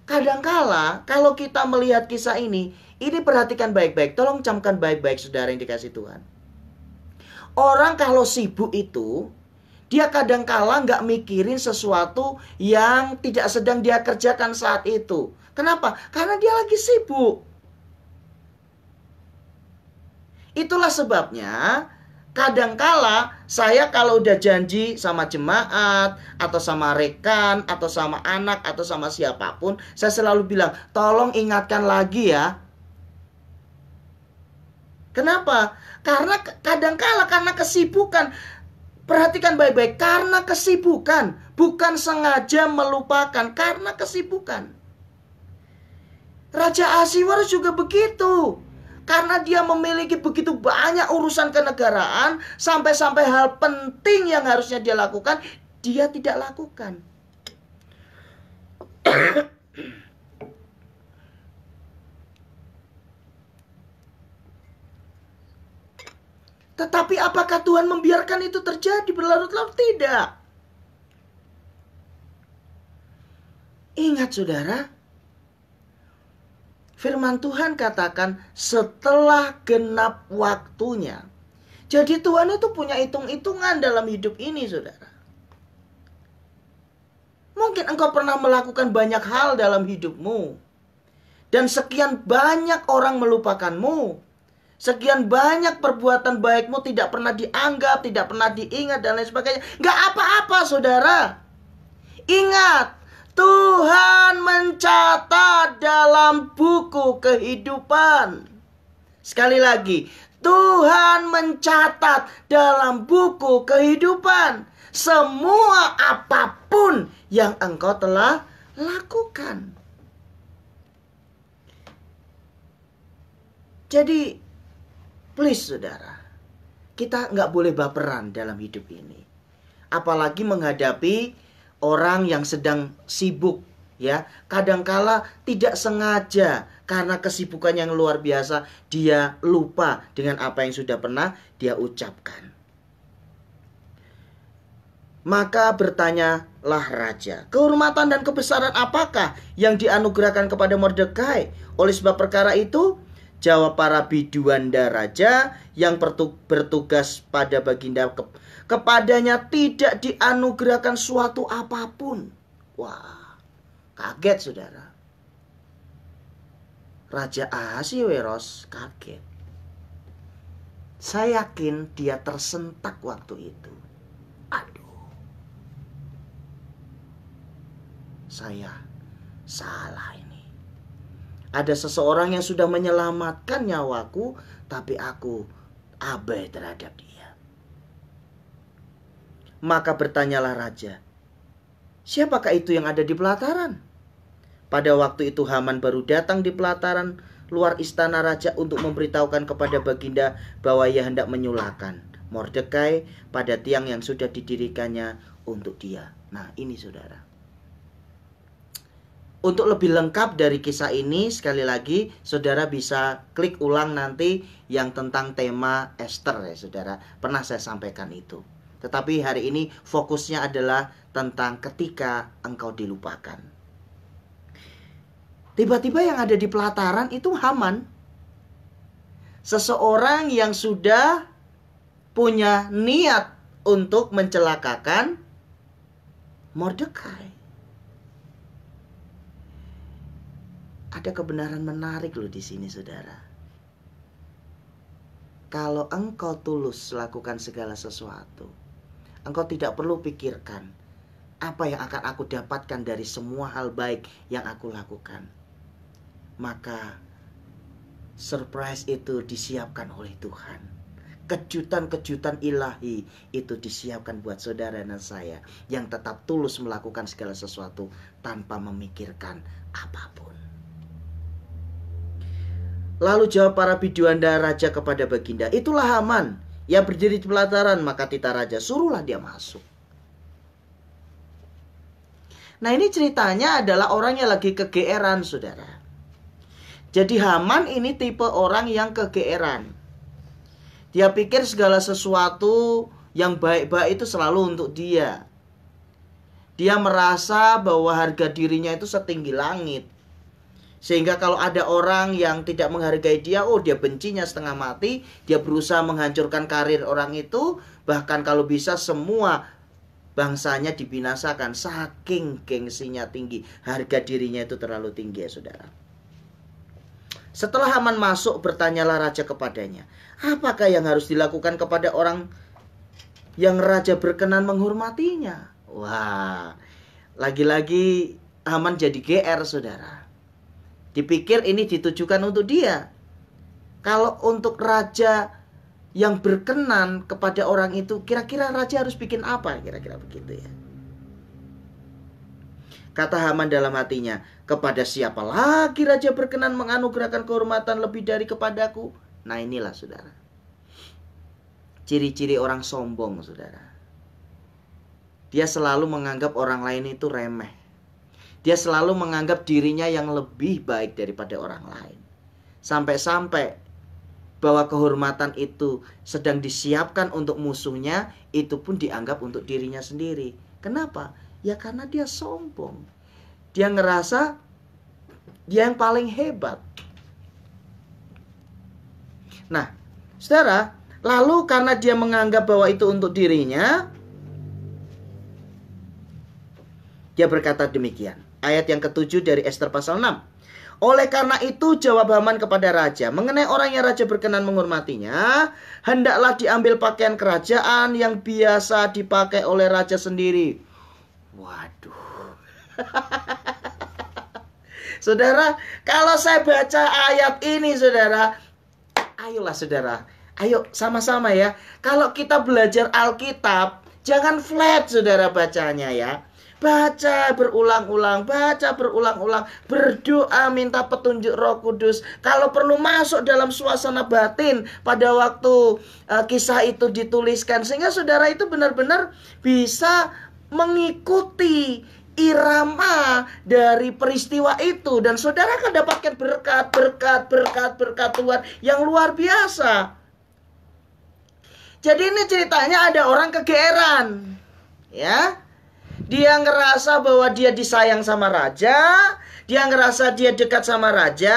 Kadangkala kalau kita melihat kisah ini perhatikan baik-baik. Tolong camkan baik-baik saudara yang dikasih Tuhan. Orang kalau sibuk itu, Dia kadangkala nggak mikirin sesuatu yang tidak sedang dia kerjakan saat itu. Kenapa? Karena dia lagi sibuk. Itulah sebabnya kadangkala saya kalau udah janji sama jemaat atau sama rekan atau sama anak atau sama siapapun, saya selalu bilang, tolong ingatkan lagi ya. Kenapa? Karena kadangkala karena kesibukan. Perhatikan baik-baik, karena kesibukan, bukan sengaja melupakan, karena kesibukan. Raja Ahasverus juga begitu. Karena dia memiliki begitu banyak urusan kenegaraan, sampai-sampai hal penting yang harusnya dia lakukan, dia tidak lakukan. Tetapi apakah Tuhan membiarkan itu terjadi berlarut-larut? Tidak. Ingat saudara, firman Tuhan katakan setelah genap waktunya. Jadi Tuhan itu punya hitung-hitungan dalam hidup ini saudara. Mungkin engkau pernah melakukan banyak hal dalam hidupmu. Dan sekian banyak orang melupakanmu. Sekian banyak perbuatan baikmu tidak pernah dianggap, tidak pernah diingat dan lain sebagainya. Gak apa-apa saudara. Ingat, Tuhan mencatat dalam buku kehidupan. Sekali lagi, Tuhan mencatat dalam buku kehidupan semua apapun yang engkau telah lakukan. Jadi please saudara, kita nggak boleh baperan dalam hidup ini. Apalagi menghadapi orang yang sedang sibuk, ya. Kadangkala tidak sengaja karena kesibukan yang luar biasa, dia lupa dengan apa yang sudah pernah dia ucapkan. Maka bertanyalah raja, kehormatan dan kebesaran apakah yang dianugerahkan kepada Mordekai oleh sebab perkara itu? Jawab para biduanda raja yang bertugas pada baginda kepadanya tidak dianugerahkan suatu apapun. Wah, kaget saudara. Raja Ahasverus kaget. Saya yakin dia tersentak waktu itu. Aduh, saya salah ini. Ada seseorang yang sudah menyelamatkan nyawaku, tapi aku abai terhadap dia. Maka bertanyalah raja, siapakah itu yang ada di pelataran? Pada waktu itu Haman baru datang di pelataran luar istana raja untuk memberitahukan kepada baginda bahwa ia hendak menyulahkan Mordekai pada tiang yang sudah didirikannya untuk dia. Nah ini saudara. Untuk lebih lengkap dari kisah ini, sekali lagi saudara bisa klik ulang nanti yang tentang tema Esther ya saudara. Pernah saya sampaikan itu. Tetapi hari ini fokusnya adalah tentang ketika engkau dilupakan. Tiba-tiba yang ada di pelataran itu Haman. Seseorang yang sudah punya niat untuk mencelakakan Mordekai. Ada kebenaran menarik loh di sini saudara. Kalau engkau tulus lakukan segala sesuatu, engkau tidak perlu pikirkan apa yang akan aku dapatkan dari semua hal baik yang aku lakukan. Maka surprise itu disiapkan oleh Tuhan. Kejutan-kejutan ilahi itu disiapkan buat saudara dan saya yang tetap tulus melakukan segala sesuatu tanpa memikirkan apapun. Lalu jawab para biduanda raja kepada baginda, itulah Haman yang berdiri di pelataran. Maka titah raja, suruhlah dia masuk. Nah ini ceritanya adalah orang yang lagi kegeeran saudara. Jadi Haman ini tipe orang yang kegeeran. Dia pikir segala sesuatu yang baik-baik itu selalu untuk dia. Dia merasa bahwa harga dirinya itu setinggi langit. Sehingga kalau ada orang yang tidak menghargai dia, oh dia bencinya setengah mati. Dia berusaha menghancurkan karir orang itu. Bahkan kalau bisa semua bangsanya dibinasakan saking gengsinya tinggi, harga dirinya itu terlalu tinggi ya saudara. Setelah Haman masuk, bertanyalah raja kepadanya, apakah yang harus dilakukan kepada orang yang raja berkenan menghormatinya? Wah, lagi-lagi Haman jadi GR saudara. Dipikir ini ditujukan untuk dia. Kalau untuk raja yang berkenan kepada orang itu, kira-kira raja harus bikin apa? Kira-kira begitu ya. Kata Haman dalam hatinya, kepada siapa lagi raja berkenan menganugerahkan kehormatan lebih dari kepadaku? Nah inilah saudara, ciri-ciri orang sombong saudara. Dia selalu menganggap orang lain itu remeh. Dia selalu menganggap dirinya yang lebih baik daripada orang lain. Sampai-sampai bahwa kehormatan itu sedang disiapkan untuk musuhnya, itu pun dianggap untuk dirinya sendiri. Kenapa? Ya karena dia sombong. Dia ngerasa dia yang paling hebat. Nah, saudara, lalu karena dia menganggap bahwa itu untuk dirinya, dia berkata demikian. Ayat yang ke-7 dari Ester pasal 6. Oleh karena itu jawab Haman kepada raja, mengenai orang yang raja berkenan menghormatinya, hendaklah diambil pakaian kerajaan yang biasa dipakai oleh raja sendiri. Waduh. Saudara, kalau saya baca ayat ini saudara, ayolah saudara, ayo sama-sama ya. Kalau kita belajar Alkitab, jangan flat saudara bacanya ya. Baca berulang-ulang, berdoa minta petunjuk Roh Kudus. Kalau perlu masuk dalam suasana batin pada waktu kisah itu dituliskan, sehingga saudara itu benar-benar bisa mengikuti irama dari peristiwa itu, dan saudara akan dapatkan berkat Tuhan yang luar biasa. Jadi ini ceritanya ada orang kegeeran, ya. Dia ngerasa bahwa dia disayang sama raja, dia ngerasa dia dekat sama raja,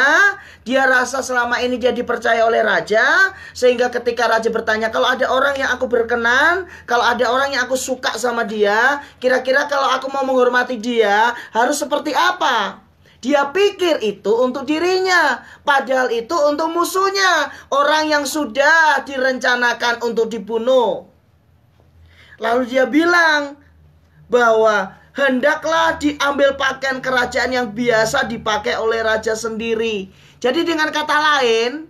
dia rasa selama ini dia dipercaya oleh raja, sehingga ketika raja bertanya, kalau ada orang yang aku berkenan, kalau ada orang yang aku suka sama dia, kira-kira kalau aku mau menghormati dia, harus seperti apa? Dia pikir itu untuk dirinya, padahal itu untuk musuhnya, orang yang sudah direncanakan untuk dibunuh. Lalu dia bilang bahwa hendaklah diambil pakaian kerajaan yang biasa dipakai oleh raja sendiri. Jadi dengan kata lain,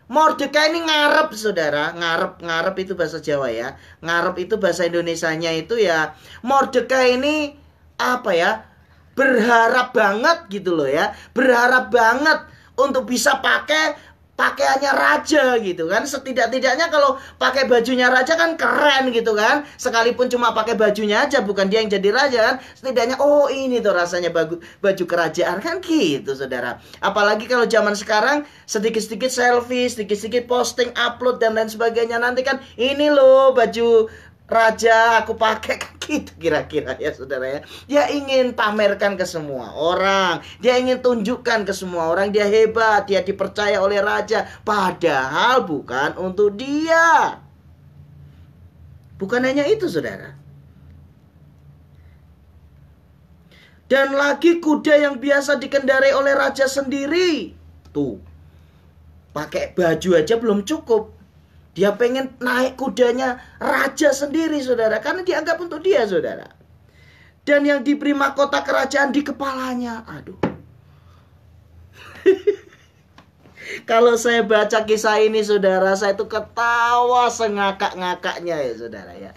Mordekai ini ngarep saudara. Ngarep itu bahasa Jawa ya. Ngarep itu bahasa Indonesianya itu ya. Mordekai ini apa ya, berharap banget gitu loh ya. Berharap banget untuk bisa pakai pakaiannya raja gitu kan. Setidak-tidaknya kalau pakai bajunya raja kan keren gitu kan. Sekalipun cuma pakai bajunya aja, bukan dia yang jadi raja kan. Setidaknya oh ini tuh rasanya baju kerajaan kan gitu saudara. Apalagi kalau zaman sekarang sedikit-sedikit selfie, sedikit-sedikit posting, upload dan lain sebagainya. Nanti kan ini loh baju raja aku pakai kan gitu kira-kira ya saudara ya. Dia ingin pamerkan ke semua orang, dia ingin tunjukkan ke semua orang dia hebat, dia dipercaya oleh raja, padahal bukan untuk dia. Bukan hanya itu saudara, dan lagi kuda yang biasa dikendarai oleh raja sendiri. Tuh, pakai baju aja belum cukup, dia pengen naik kudanya raja sendiri saudara, karena dianggap untuk dia saudara. Dan yang diberi mahkota kerajaan di kepalanya. Aduh. Kalau saya baca kisah ini saudara, saya tuh ketawa sengakak-ngakaknya ya saudara ya.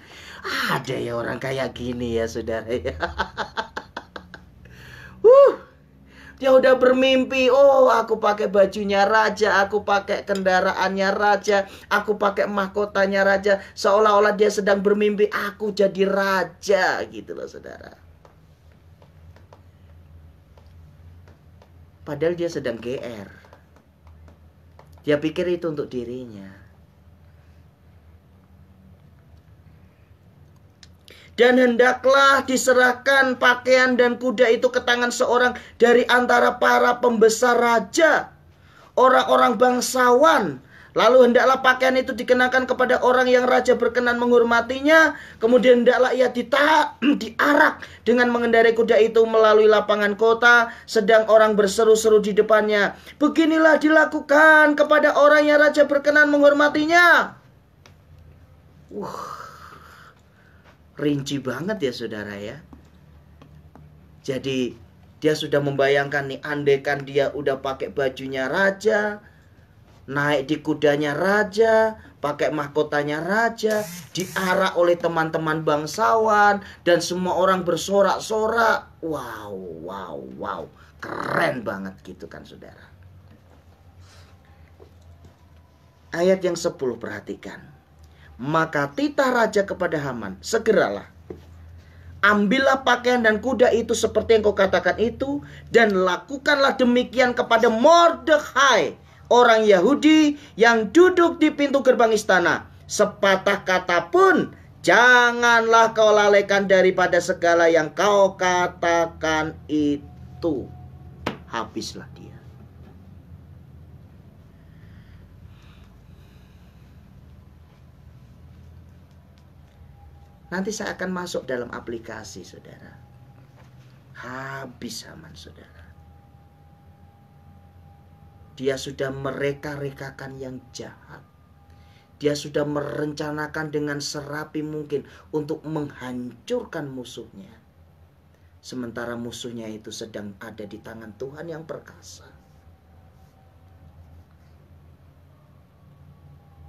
Ada ya orang kayak gini ya saudara ya. Dia udah bermimpi, oh aku pakai bajunya raja, aku pakai kendaraannya raja, aku pakai mahkotanya raja. Seolah-olah dia sedang bermimpi, aku jadi raja gitu loh saudara. Padahal dia sedang GR. Dia pikir itu untuk dirinya. Dan hendaklah diserahkan pakaian dan kuda itu ke tangan seorang dari antara para pembesar raja, orang-orang bangsawan, Lalu hendaklah pakaian itu dikenakan kepada orang yang raja berkenan menghormatinya. Kemudian hendaklah ia diarak dengan mengendarai kuda itu melalui lapangan kota, sedang orang berseru-seru di depannya. Beginilah dilakukan kepada orang yang raja berkenan menghormatinya. Rinci banget ya saudara ya. Jadi dia sudah membayangkan nih, andaikan dia udah pakai bajunya raja, naik di kudanya raja, pakai mahkotanya raja, diarak oleh teman-teman bangsawan, dan semua orang bersorak-sorak. Wow. Keren banget gitu kan saudara. Ayat yang 10 perhatikan. Maka titah raja kepada Haman, segeralah, ambillah pakaian dan kuda itu seperti yang kau katakan itu, dan lakukanlah demikian kepada Mordekhai, orang Yahudi yang duduk di pintu gerbang istana. Sepatah kata pun janganlah kau lalaikan daripada segala yang kau katakan itu. Habislah dia. Nanti saya akan masuk dalam aplikasi saudara. Habis Haman saudara. Dia sudah mereka-rekakan yang jahat. Dia sudah merencanakan dengan serapi mungkin untuk menghancurkan musuhnya. Sementara musuhnya itu sedang ada di tangan Tuhan yang perkasa.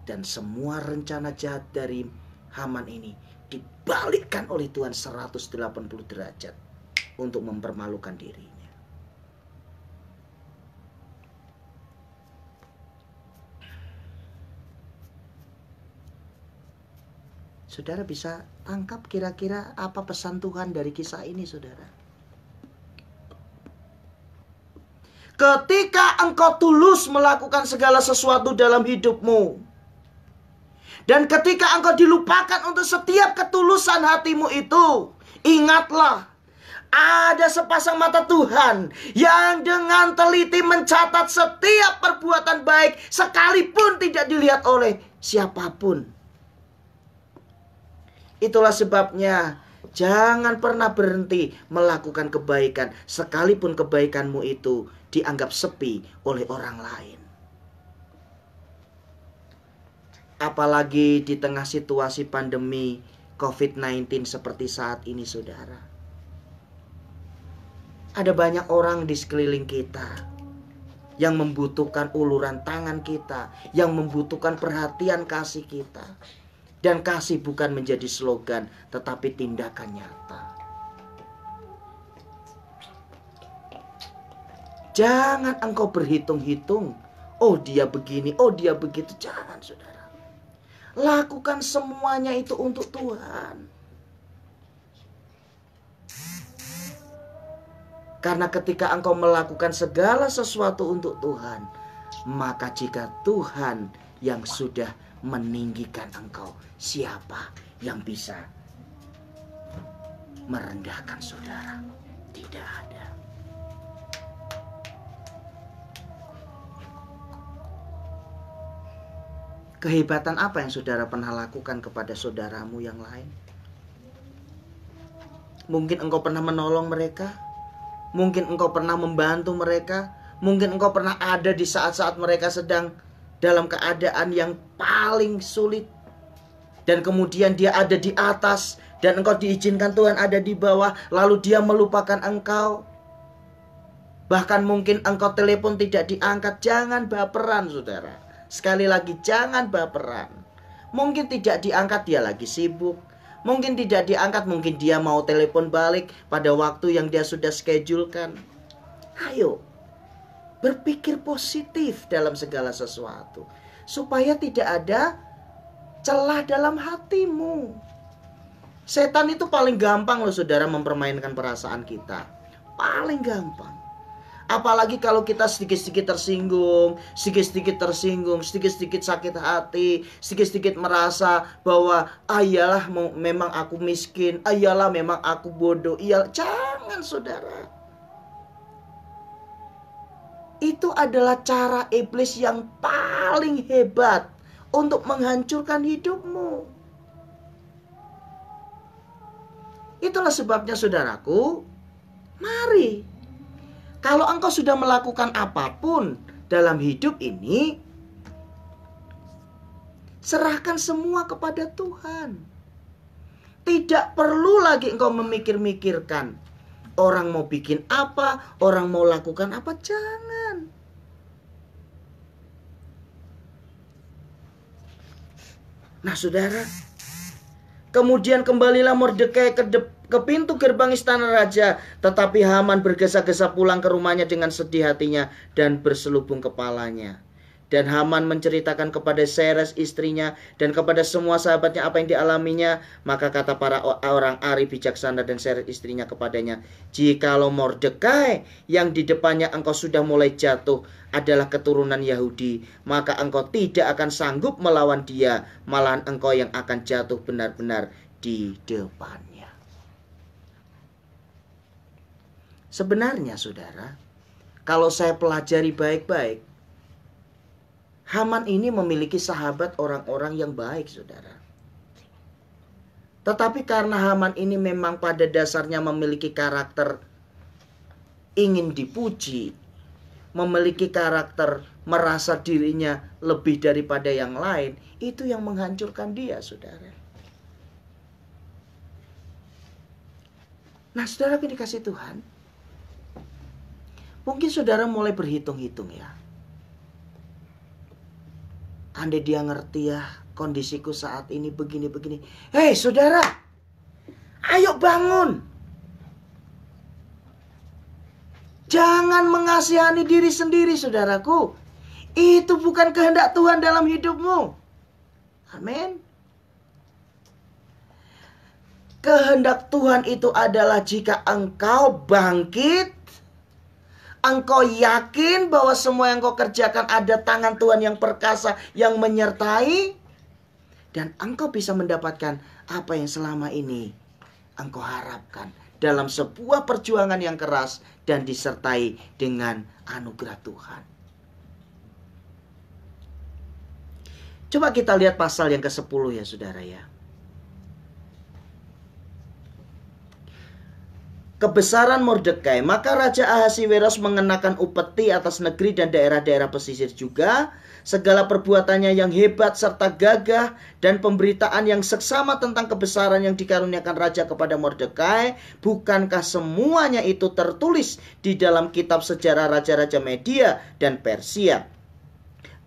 Dan semua rencana jahat dari Haman ini dibalikkan oleh Tuhan 180 derajat untuk mempermalukan dirinya. Saudara bisa tangkap kira-kira apa pesan Tuhan dari kisah ini saudara? Ketika engkau tulus melakukan segala sesuatu dalam hidupmu, dan ketika engkau dilupakan untuk setiap ketulusan hatimu itu, ingatlah, ada sepasang mata Tuhan yang dengan teliti mencatat setiap perbuatan baik sekalipun tidak dilihat oleh siapapun. Itulah sebabnya jangan pernah berhenti melakukan kebaikan sekalipun kebaikanmu itu dianggap sepi oleh orang lain. Apalagi di tengah situasi pandemi COVID-19 seperti saat ini saudara. Ada banyak orang di sekeliling kita yang membutuhkan uluran tangan kita, yang membutuhkan perhatian kasih kita. Dan kasih bukan menjadi slogan, tetapi tindakan nyata. Jangan engkau berhitung-hitung, oh dia begini, oh dia begitu. Jangan saudara. Lakukan semuanya itu untuk Tuhan. Karena ketika engkau melakukan segala sesuatu untuk Tuhan, maka jika Tuhan yang sudah meninggikan engkau, siapa yang bisa merendahkan saudara? Tidak ada. Kehebatan apa yang saudara pernah lakukan kepada saudaramu yang lain? Mungkin engkau pernah menolong mereka, mungkin engkau pernah membantu mereka, mungkin engkau pernah ada di saat-saat mereka sedang dalam keadaan yang paling sulit, dan kemudian dia ada di atas dan engkau diizinkan Tuhan ada di bawah, lalu dia melupakan engkau. Bahkan mungkin engkau telepon tidak diangkat. Jangan baperan saudara. Sekali lagi, jangan baperan. Mungkin tidak diangkat, dia lagi sibuk. Mungkin tidak diangkat, mungkin dia mau telepon balik pada waktu yang dia sudah schedulekan. Ayo, berpikir positif dalam segala sesuatu, supaya tidak ada celah dalam hatimu. Setan itu paling gampang loh saudara mempermainkan perasaan kita. Paling gampang. Apalagi kalau kita sedikit-sedikit tersinggung, sedikit-sedikit sakit hati, sedikit-sedikit merasa bahwa iyalah memang aku miskin, iyalah memang aku bodoh. Iyalah, jangan saudara. Itu adalah cara iblis yang paling hebat untuk menghancurkan hidupmu. Itulah sebabnya saudaraku, mari, kalau engkau sudah melakukan apapun dalam hidup ini, serahkan semua kepada Tuhan. Tidak perlu lagi engkau memikir-mikirkan orang mau bikin apa, orang mau lakukan apa, jangan. Nah saudara, kemudian kembalilah Mordekai ke pintu gerbang istana raja. Tetapi Haman bergesa-gesa pulang ke rumahnya dengan sedih hatinya dan berselubung kepalanya. Dan Haman menceritakan kepada Zeres istrinya dan kepada semua sahabatnya apa yang dialaminya. Maka kata para orang ahli bijaksana dan Zeres istrinya kepadanya, jikalau Mordekai yang di depannya engkau sudah mulai jatuh adalah keturunan Yahudi, maka engkau tidak akan sanggup melawan dia, malahan engkau yang akan jatuh benar-benar di depannya. Sebenarnya saudara, kalau saya pelajari baik-baik, Haman ini memiliki sahabat orang-orang yang baik, saudara. Tetapi karena Haman ini memang pada dasarnya memiliki karakter ingin dipuji, memiliki karakter merasa dirinya lebih daripada yang lain, itu yang menghancurkan dia, saudara. Nah, saudara dikasih Tuhan, mungkin saudara mulai berhitung-hitung ya. Andai dia ngerti ya, kondisiku saat ini begini-begini. Hei saudara, ayo bangun. Jangan mengasihani diri sendiri, saudaraku. Itu bukan kehendak Tuhan dalam hidupmu. Amin. Kehendak Tuhan itu adalah jika engkau bangkit, engkau yakin bahwa semua yang kau kerjakan ada tangan Tuhan yang perkasa yang menyertai, dan engkau bisa mendapatkan apa yang selama ini engkau harapkan dalam sebuah perjuangan yang keras dan disertai dengan anugerah Tuhan. Coba kita lihat pasal yang ke-10 ya saudara ya. Kebesaran Mordekai, maka Raja Ahasiweros mengenakan upeti atas negeri dan daerah-daerah pesisir juga. Segala perbuatannya yang hebat serta gagah dan pemberitaan yang seksama tentang kebesaran yang dikaruniakan Raja kepada Mordekai, bukankah semuanya itu tertulis di dalam kitab sejarah Raja-Raja Media dan Persia?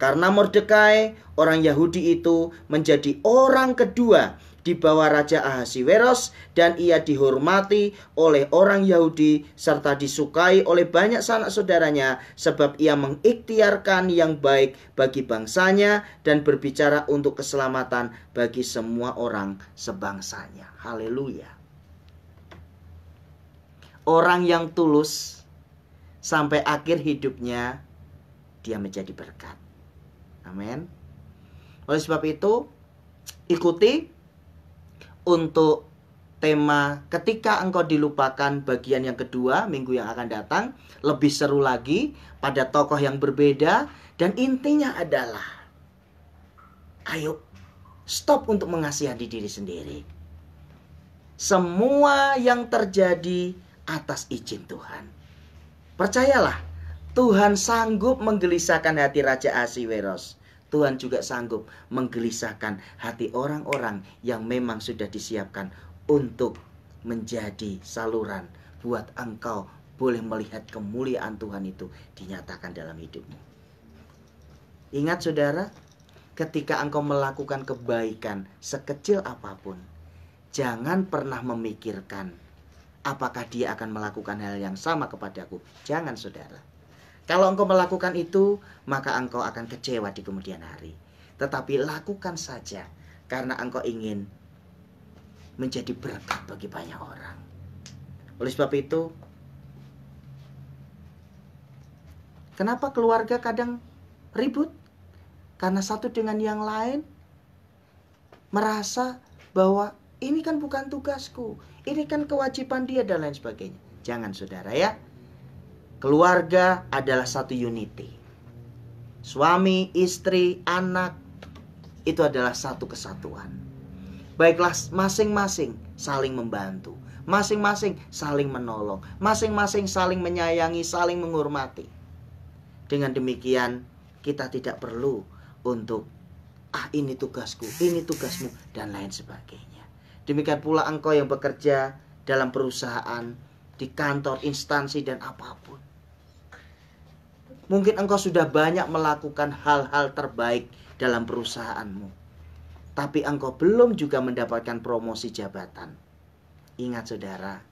Karena Mordekai, orang Yahudi itu menjadi orang kedua di bawah Raja Ahasiweros, dan ia dihormati oleh orang Yahudi serta disukai oleh banyak sanak saudaranya, sebab ia mengikhtiarkan yang baik bagi bangsanya dan berbicara untuk keselamatan bagi semua orang sebangsanya. Haleluya. Orang yang tulus sampai akhir hidupnya dia menjadi berkat. Amin. Oleh sebab itu, ikuti untuk tema ketika engkau dilupakan bagian yang kedua minggu yang akan datang. Lebih seru lagi pada tokoh yang berbeda. Dan intinya adalah, ayo stop untuk mengasihani diri sendiri. Semua yang terjadi atas izin Tuhan. Percayalah, Tuhan sanggup menggelisahkan hati Raja Ahasiweros. Tuhan juga sanggup menggelisahkan hati orang-orang yang memang sudah disiapkan untuk menjadi saluran buat engkau boleh melihat kemuliaan Tuhan itu dinyatakan dalam hidupmu. Ingat saudara, ketika engkau melakukan kebaikan sekecil apapun, jangan pernah memikirkan apakah dia akan melakukan hal yang sama kepadaku. Jangan saudara. Kalau engkau melakukan itu, maka engkau akan kecewa di kemudian hari. Tetapi lakukan saja karena engkau ingin menjadi berkat bagi banyak orang. Oleh sebab itu, kenapa keluarga kadang ribut? Karena satu dengan yang lain merasa bahwa ini kan bukan tugasku, ini kan kewajiban dia dan lain sebagainya. Jangan saudara ya. Keluarga adalah satu unity. Suami, istri, anak, itu adalah satu kesatuan. Baiklah, masing-masing saling membantu, masing-masing saling menolong, masing-masing saling menyayangi, saling menghormati. Dengan demikian, kita tidak perlu untuk ini tugasku, ini tugasmu, dan lain sebagainya. Demikian pula engkau yang bekerja dalam perusahaan, di kantor, instansi, dan apapun. Mungkin engkau sudah banyak melakukan hal-hal terbaik dalam perusahaanmu, tapi engkau belum juga mendapatkan promosi jabatan. Ingat saudara,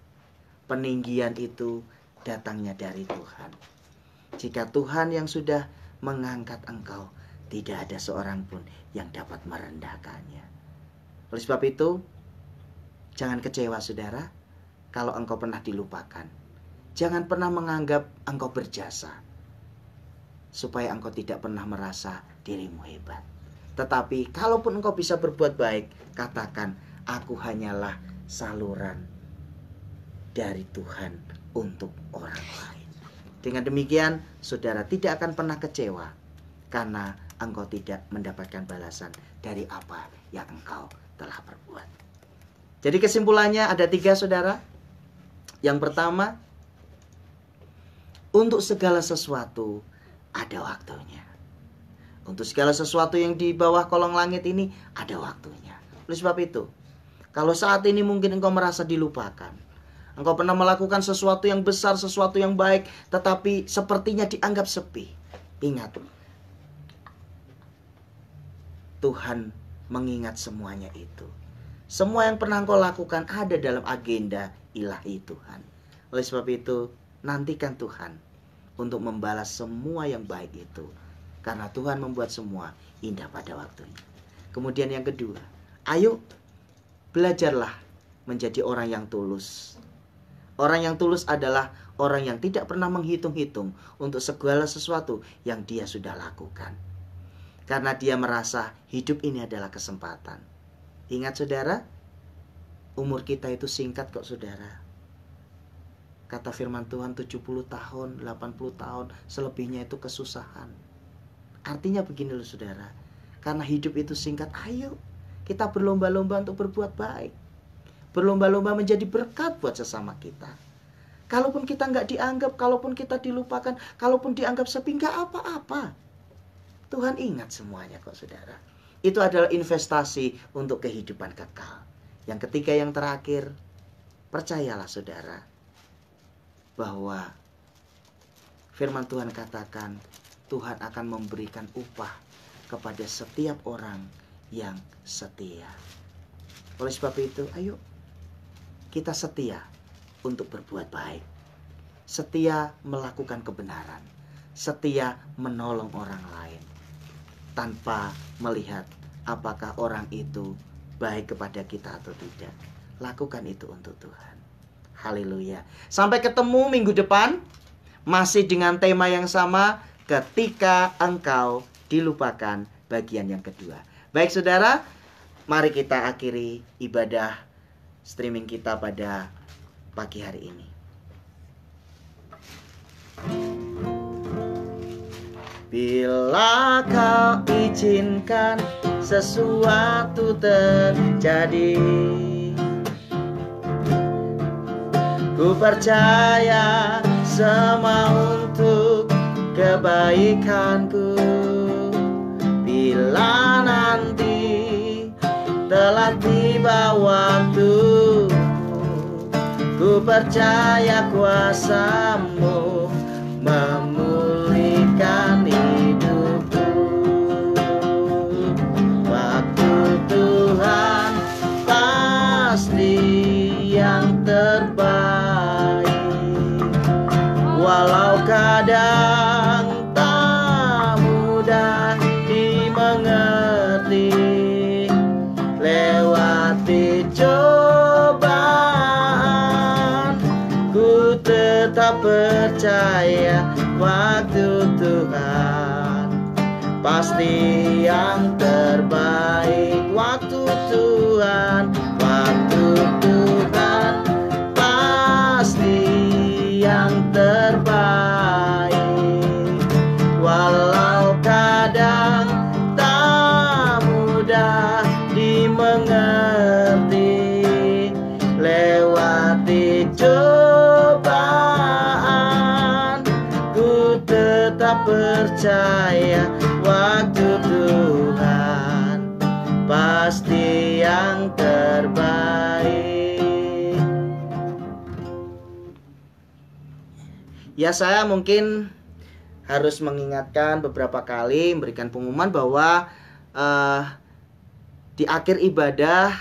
peninggian itu datangnya dari Tuhan. Jika Tuhan yang sudah mengangkat engkau, tidak ada seorang pun yang dapat merendahkannya. Oleh sebab itu, jangan kecewa saudara kalau engkau pernah dilupakan. Jangan pernah menganggap engkau berjasa, supaya engkau tidak pernah merasa dirimu hebat. Tetapi kalaupun engkau bisa berbuat baik, katakan, aku hanyalah saluran dari Tuhan untuk orang lain. Dengan demikian, saudara tidak akan pernah kecewa, karena engkau tidak mendapatkan balasan dari apa yang engkau telah perbuat. Jadi kesimpulannya ada 3 saudara. Yang pertama, untuk segala sesuatu ada waktunya. Untuk segala sesuatu yang di bawah kolong langit ini ada waktunya. Oleh sebab itu, kalau saat ini mungkin engkau merasa dilupakan, engkau pernah melakukan sesuatu yang besar, sesuatu yang baik, tetapi sepertinya dianggap sepi. Ingat, Tuhan mengingat semuanya itu. Semua yang pernah engkau lakukan ada dalam agenda ilahi Tuhan. Oleh sebab itu, nantikan Tuhan untuk membalas semua yang baik itu. Karena Tuhan membuat semua indah pada waktunya. Kemudian yang kedua, ayo belajarlah menjadi orang yang tulus. Orang yang tulus adalah orang yang tidak pernah menghitung-hitung untuk segala sesuatu yang dia sudah lakukan. Karena dia merasa hidup ini adalah kesempatan. Ingat saudara, umur kita itu singkat kok saudara. Kata firman Tuhan 70 tahun, 80 tahun, selebihnya itu kesusahan. Artinya begini loh saudara, karena hidup itu singkat, ayo kita berlomba-lomba untuk berbuat baik. Berlomba-lomba menjadi berkat buat sesama kita. Kalaupun kita nggak dianggap, kalaupun kita dilupakan, kalaupun dianggap sepi, nggak apa-apa. Tuhan ingat semuanya kok saudara. Itu adalah investasi untuk kehidupan kekal. Yang ketiga, yang terakhir, percayalah saudara, bahwa firman Tuhan katakan Tuhan akan memberikan upah kepada setiap orang yang setia. Oleh sebab itu, ayo kita setia untuk berbuat baik, setia melakukan kebenaran, setia menolong orang lain, tanpa melihat apakah orang itu baik kepada kita atau tidak. Lakukan itu untuk Tuhan. Haleluya. Sampai ketemu minggu depan, masih dengan tema yang sama, ketika engkau dilupakan, bagian yang kedua. Baik saudara, mari kita akhiri ibadah streaming kita pada pagi hari ini. Bila kau izinkan sesuatu terjadi, ku percaya semua untuk kebaikanku. Bila nanti telah tiba waktu, ku percaya kuasa-Mu memulihkan hidupku. Waktu Tuhan pasti yang terbaik. Walau kadang tak mudah dimengerti, lewati cobaan, ku tetap percaya waktu Tuhan pasti yang terbaik. Waktu Tuhan pasti yang terbaik. tetap percaya waktu Tuhan pasti yang terbaik. Ya, saya mungkin harus mengingatkan beberapa kali, memberikan pengumuman bahwa di akhir ibadah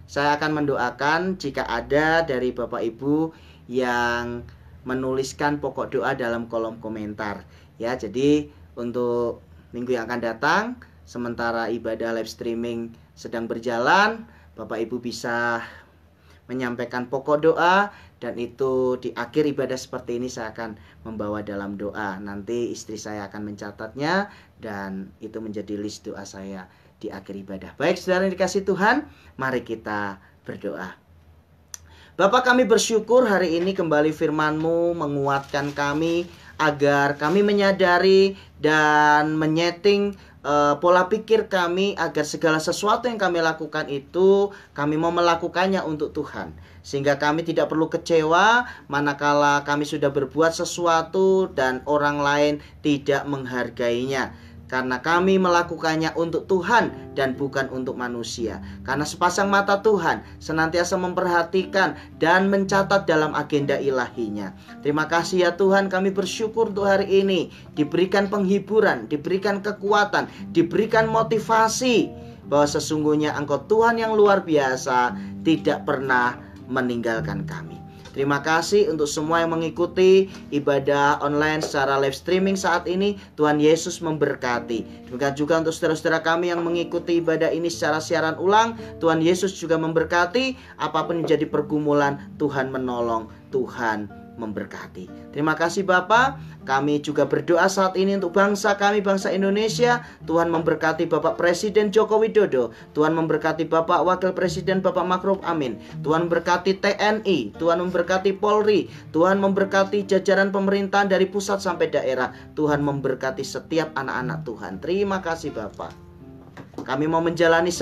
saya akan mendoakan jika ada dari Bapak Ibu yang menuliskan pokok doa dalam kolom komentar. Ya, jadi untuk minggu yang akan datang, sementara ibadah live streaming sedang berjalan, Bapak Ibu bisa menyampaikan pokok doa, dan itu di akhir ibadah seperti ini saya akan membawa dalam doa. Nanti istri saya akan mencatatnya dan itu menjadi list doa saya di akhir ibadah. Baik, saudara yang dikasihi Tuhan, mari kita berdoa. Bapa, kami bersyukur hari ini kembali firman-Mu menguatkan kami agar kami menyadari dan menyeting pola pikir kami agar segala sesuatu yang kami lakukan itu kami mau melakukannya untuk Tuhan, sehingga kami tidak perlu kecewa manakala kami sudah berbuat sesuatu dan orang lain tidak menghargainya, karena kami melakukannya untuk Tuhan dan bukan untuk manusia. Karena sepasang mata Tuhan senantiasa memperhatikan dan mencatat dalam agenda ilahinya. Terima kasih ya Tuhan, kami bersyukur untuk hari ini diberikan penghiburan, diberikan kekuatan, diberikan motivasi bahwa sesungguhnya Engkau Tuhan yang luar biasa, tidak pernah meninggalkan kami. Terima kasih untuk semua yang mengikuti ibadah online secara live streaming saat ini. Tuhan Yesus memberkati. Demikian juga untuk saudara-saudara kami yang mengikuti ibadah ini secara siaran ulang. Tuhan Yesus juga memberkati. Apapun yang menjadi pergumulan, Tuhan menolong, Tuhan memberkati. Terima kasih Bapa. Kami juga berdoa saat ini untuk bangsa kami, bangsa Indonesia. Tuhan memberkati Bapak Presiden Joko Widodo. Tuhan memberkati Bapak Wakil Presiden Bapak Ma'ruf Amin. Tuhan memberkati TNI. Tuhan memberkati Polri. Tuhan memberkati jajaran pemerintahan dari pusat sampai daerah. Tuhan memberkati setiap anak-anak Tuhan. Terima kasih Bapak. Kami mau menjalani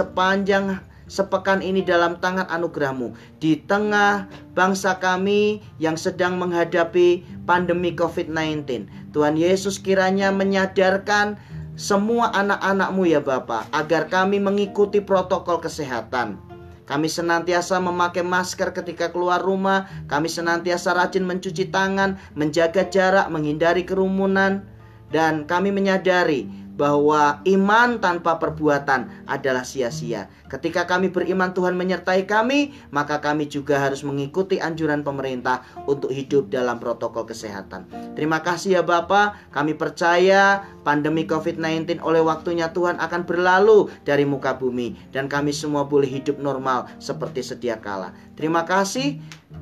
sepekan ini dalam tangan anugerah-Mu di tengah bangsa kami yang sedang menghadapi pandemi COVID-19. Tuhan Yesus kiranya menyadarkan semua anak-anak-Mu ya Bapa, agar kami mengikuti protokol kesehatan. Kami senantiasa memakai masker ketika keluar rumah. Kami senantiasa rajin mencuci tangan, menjaga jarak, menghindari kerumunan. Dan kami menyadari bahwa iman tanpa perbuatan adalah sia-sia. Ketika kami beriman Tuhan menyertai kami, maka kami juga harus mengikuti anjuran pemerintah untuk hidup dalam protokol kesehatan. Terima kasih ya Bapa, kami percaya pandemi COVID-19 oleh waktunya Tuhan akan berlalu dari muka bumi, dan kami semua boleh hidup normal seperti sedia kala. Terima kasih.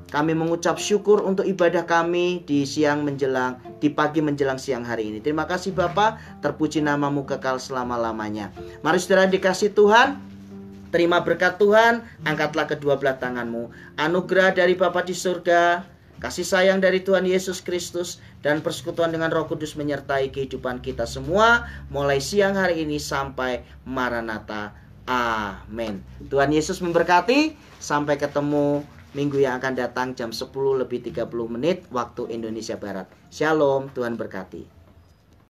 Kami mengucap syukur untuk ibadah kami di pagi menjelang siang hari ini. Terima kasih Bapa, terpuji nama-Mu kekal selama-lamanya. Mari saudara dikasih Tuhan, terima berkat Tuhan, angkatlah kedua belah tanganmu. Anugerah dari Bapa di surga, kasih sayang dari Tuhan Yesus Kristus, dan persekutuan dengan Roh Kudus menyertai kehidupan kita semua, mulai siang hari ini sampai Maranatha. Amin. Tuhan Yesus memberkati. Sampai ketemu minggu yang akan datang jam 10:30 waktu Indonesia Barat. Shalom, Tuhan berkati.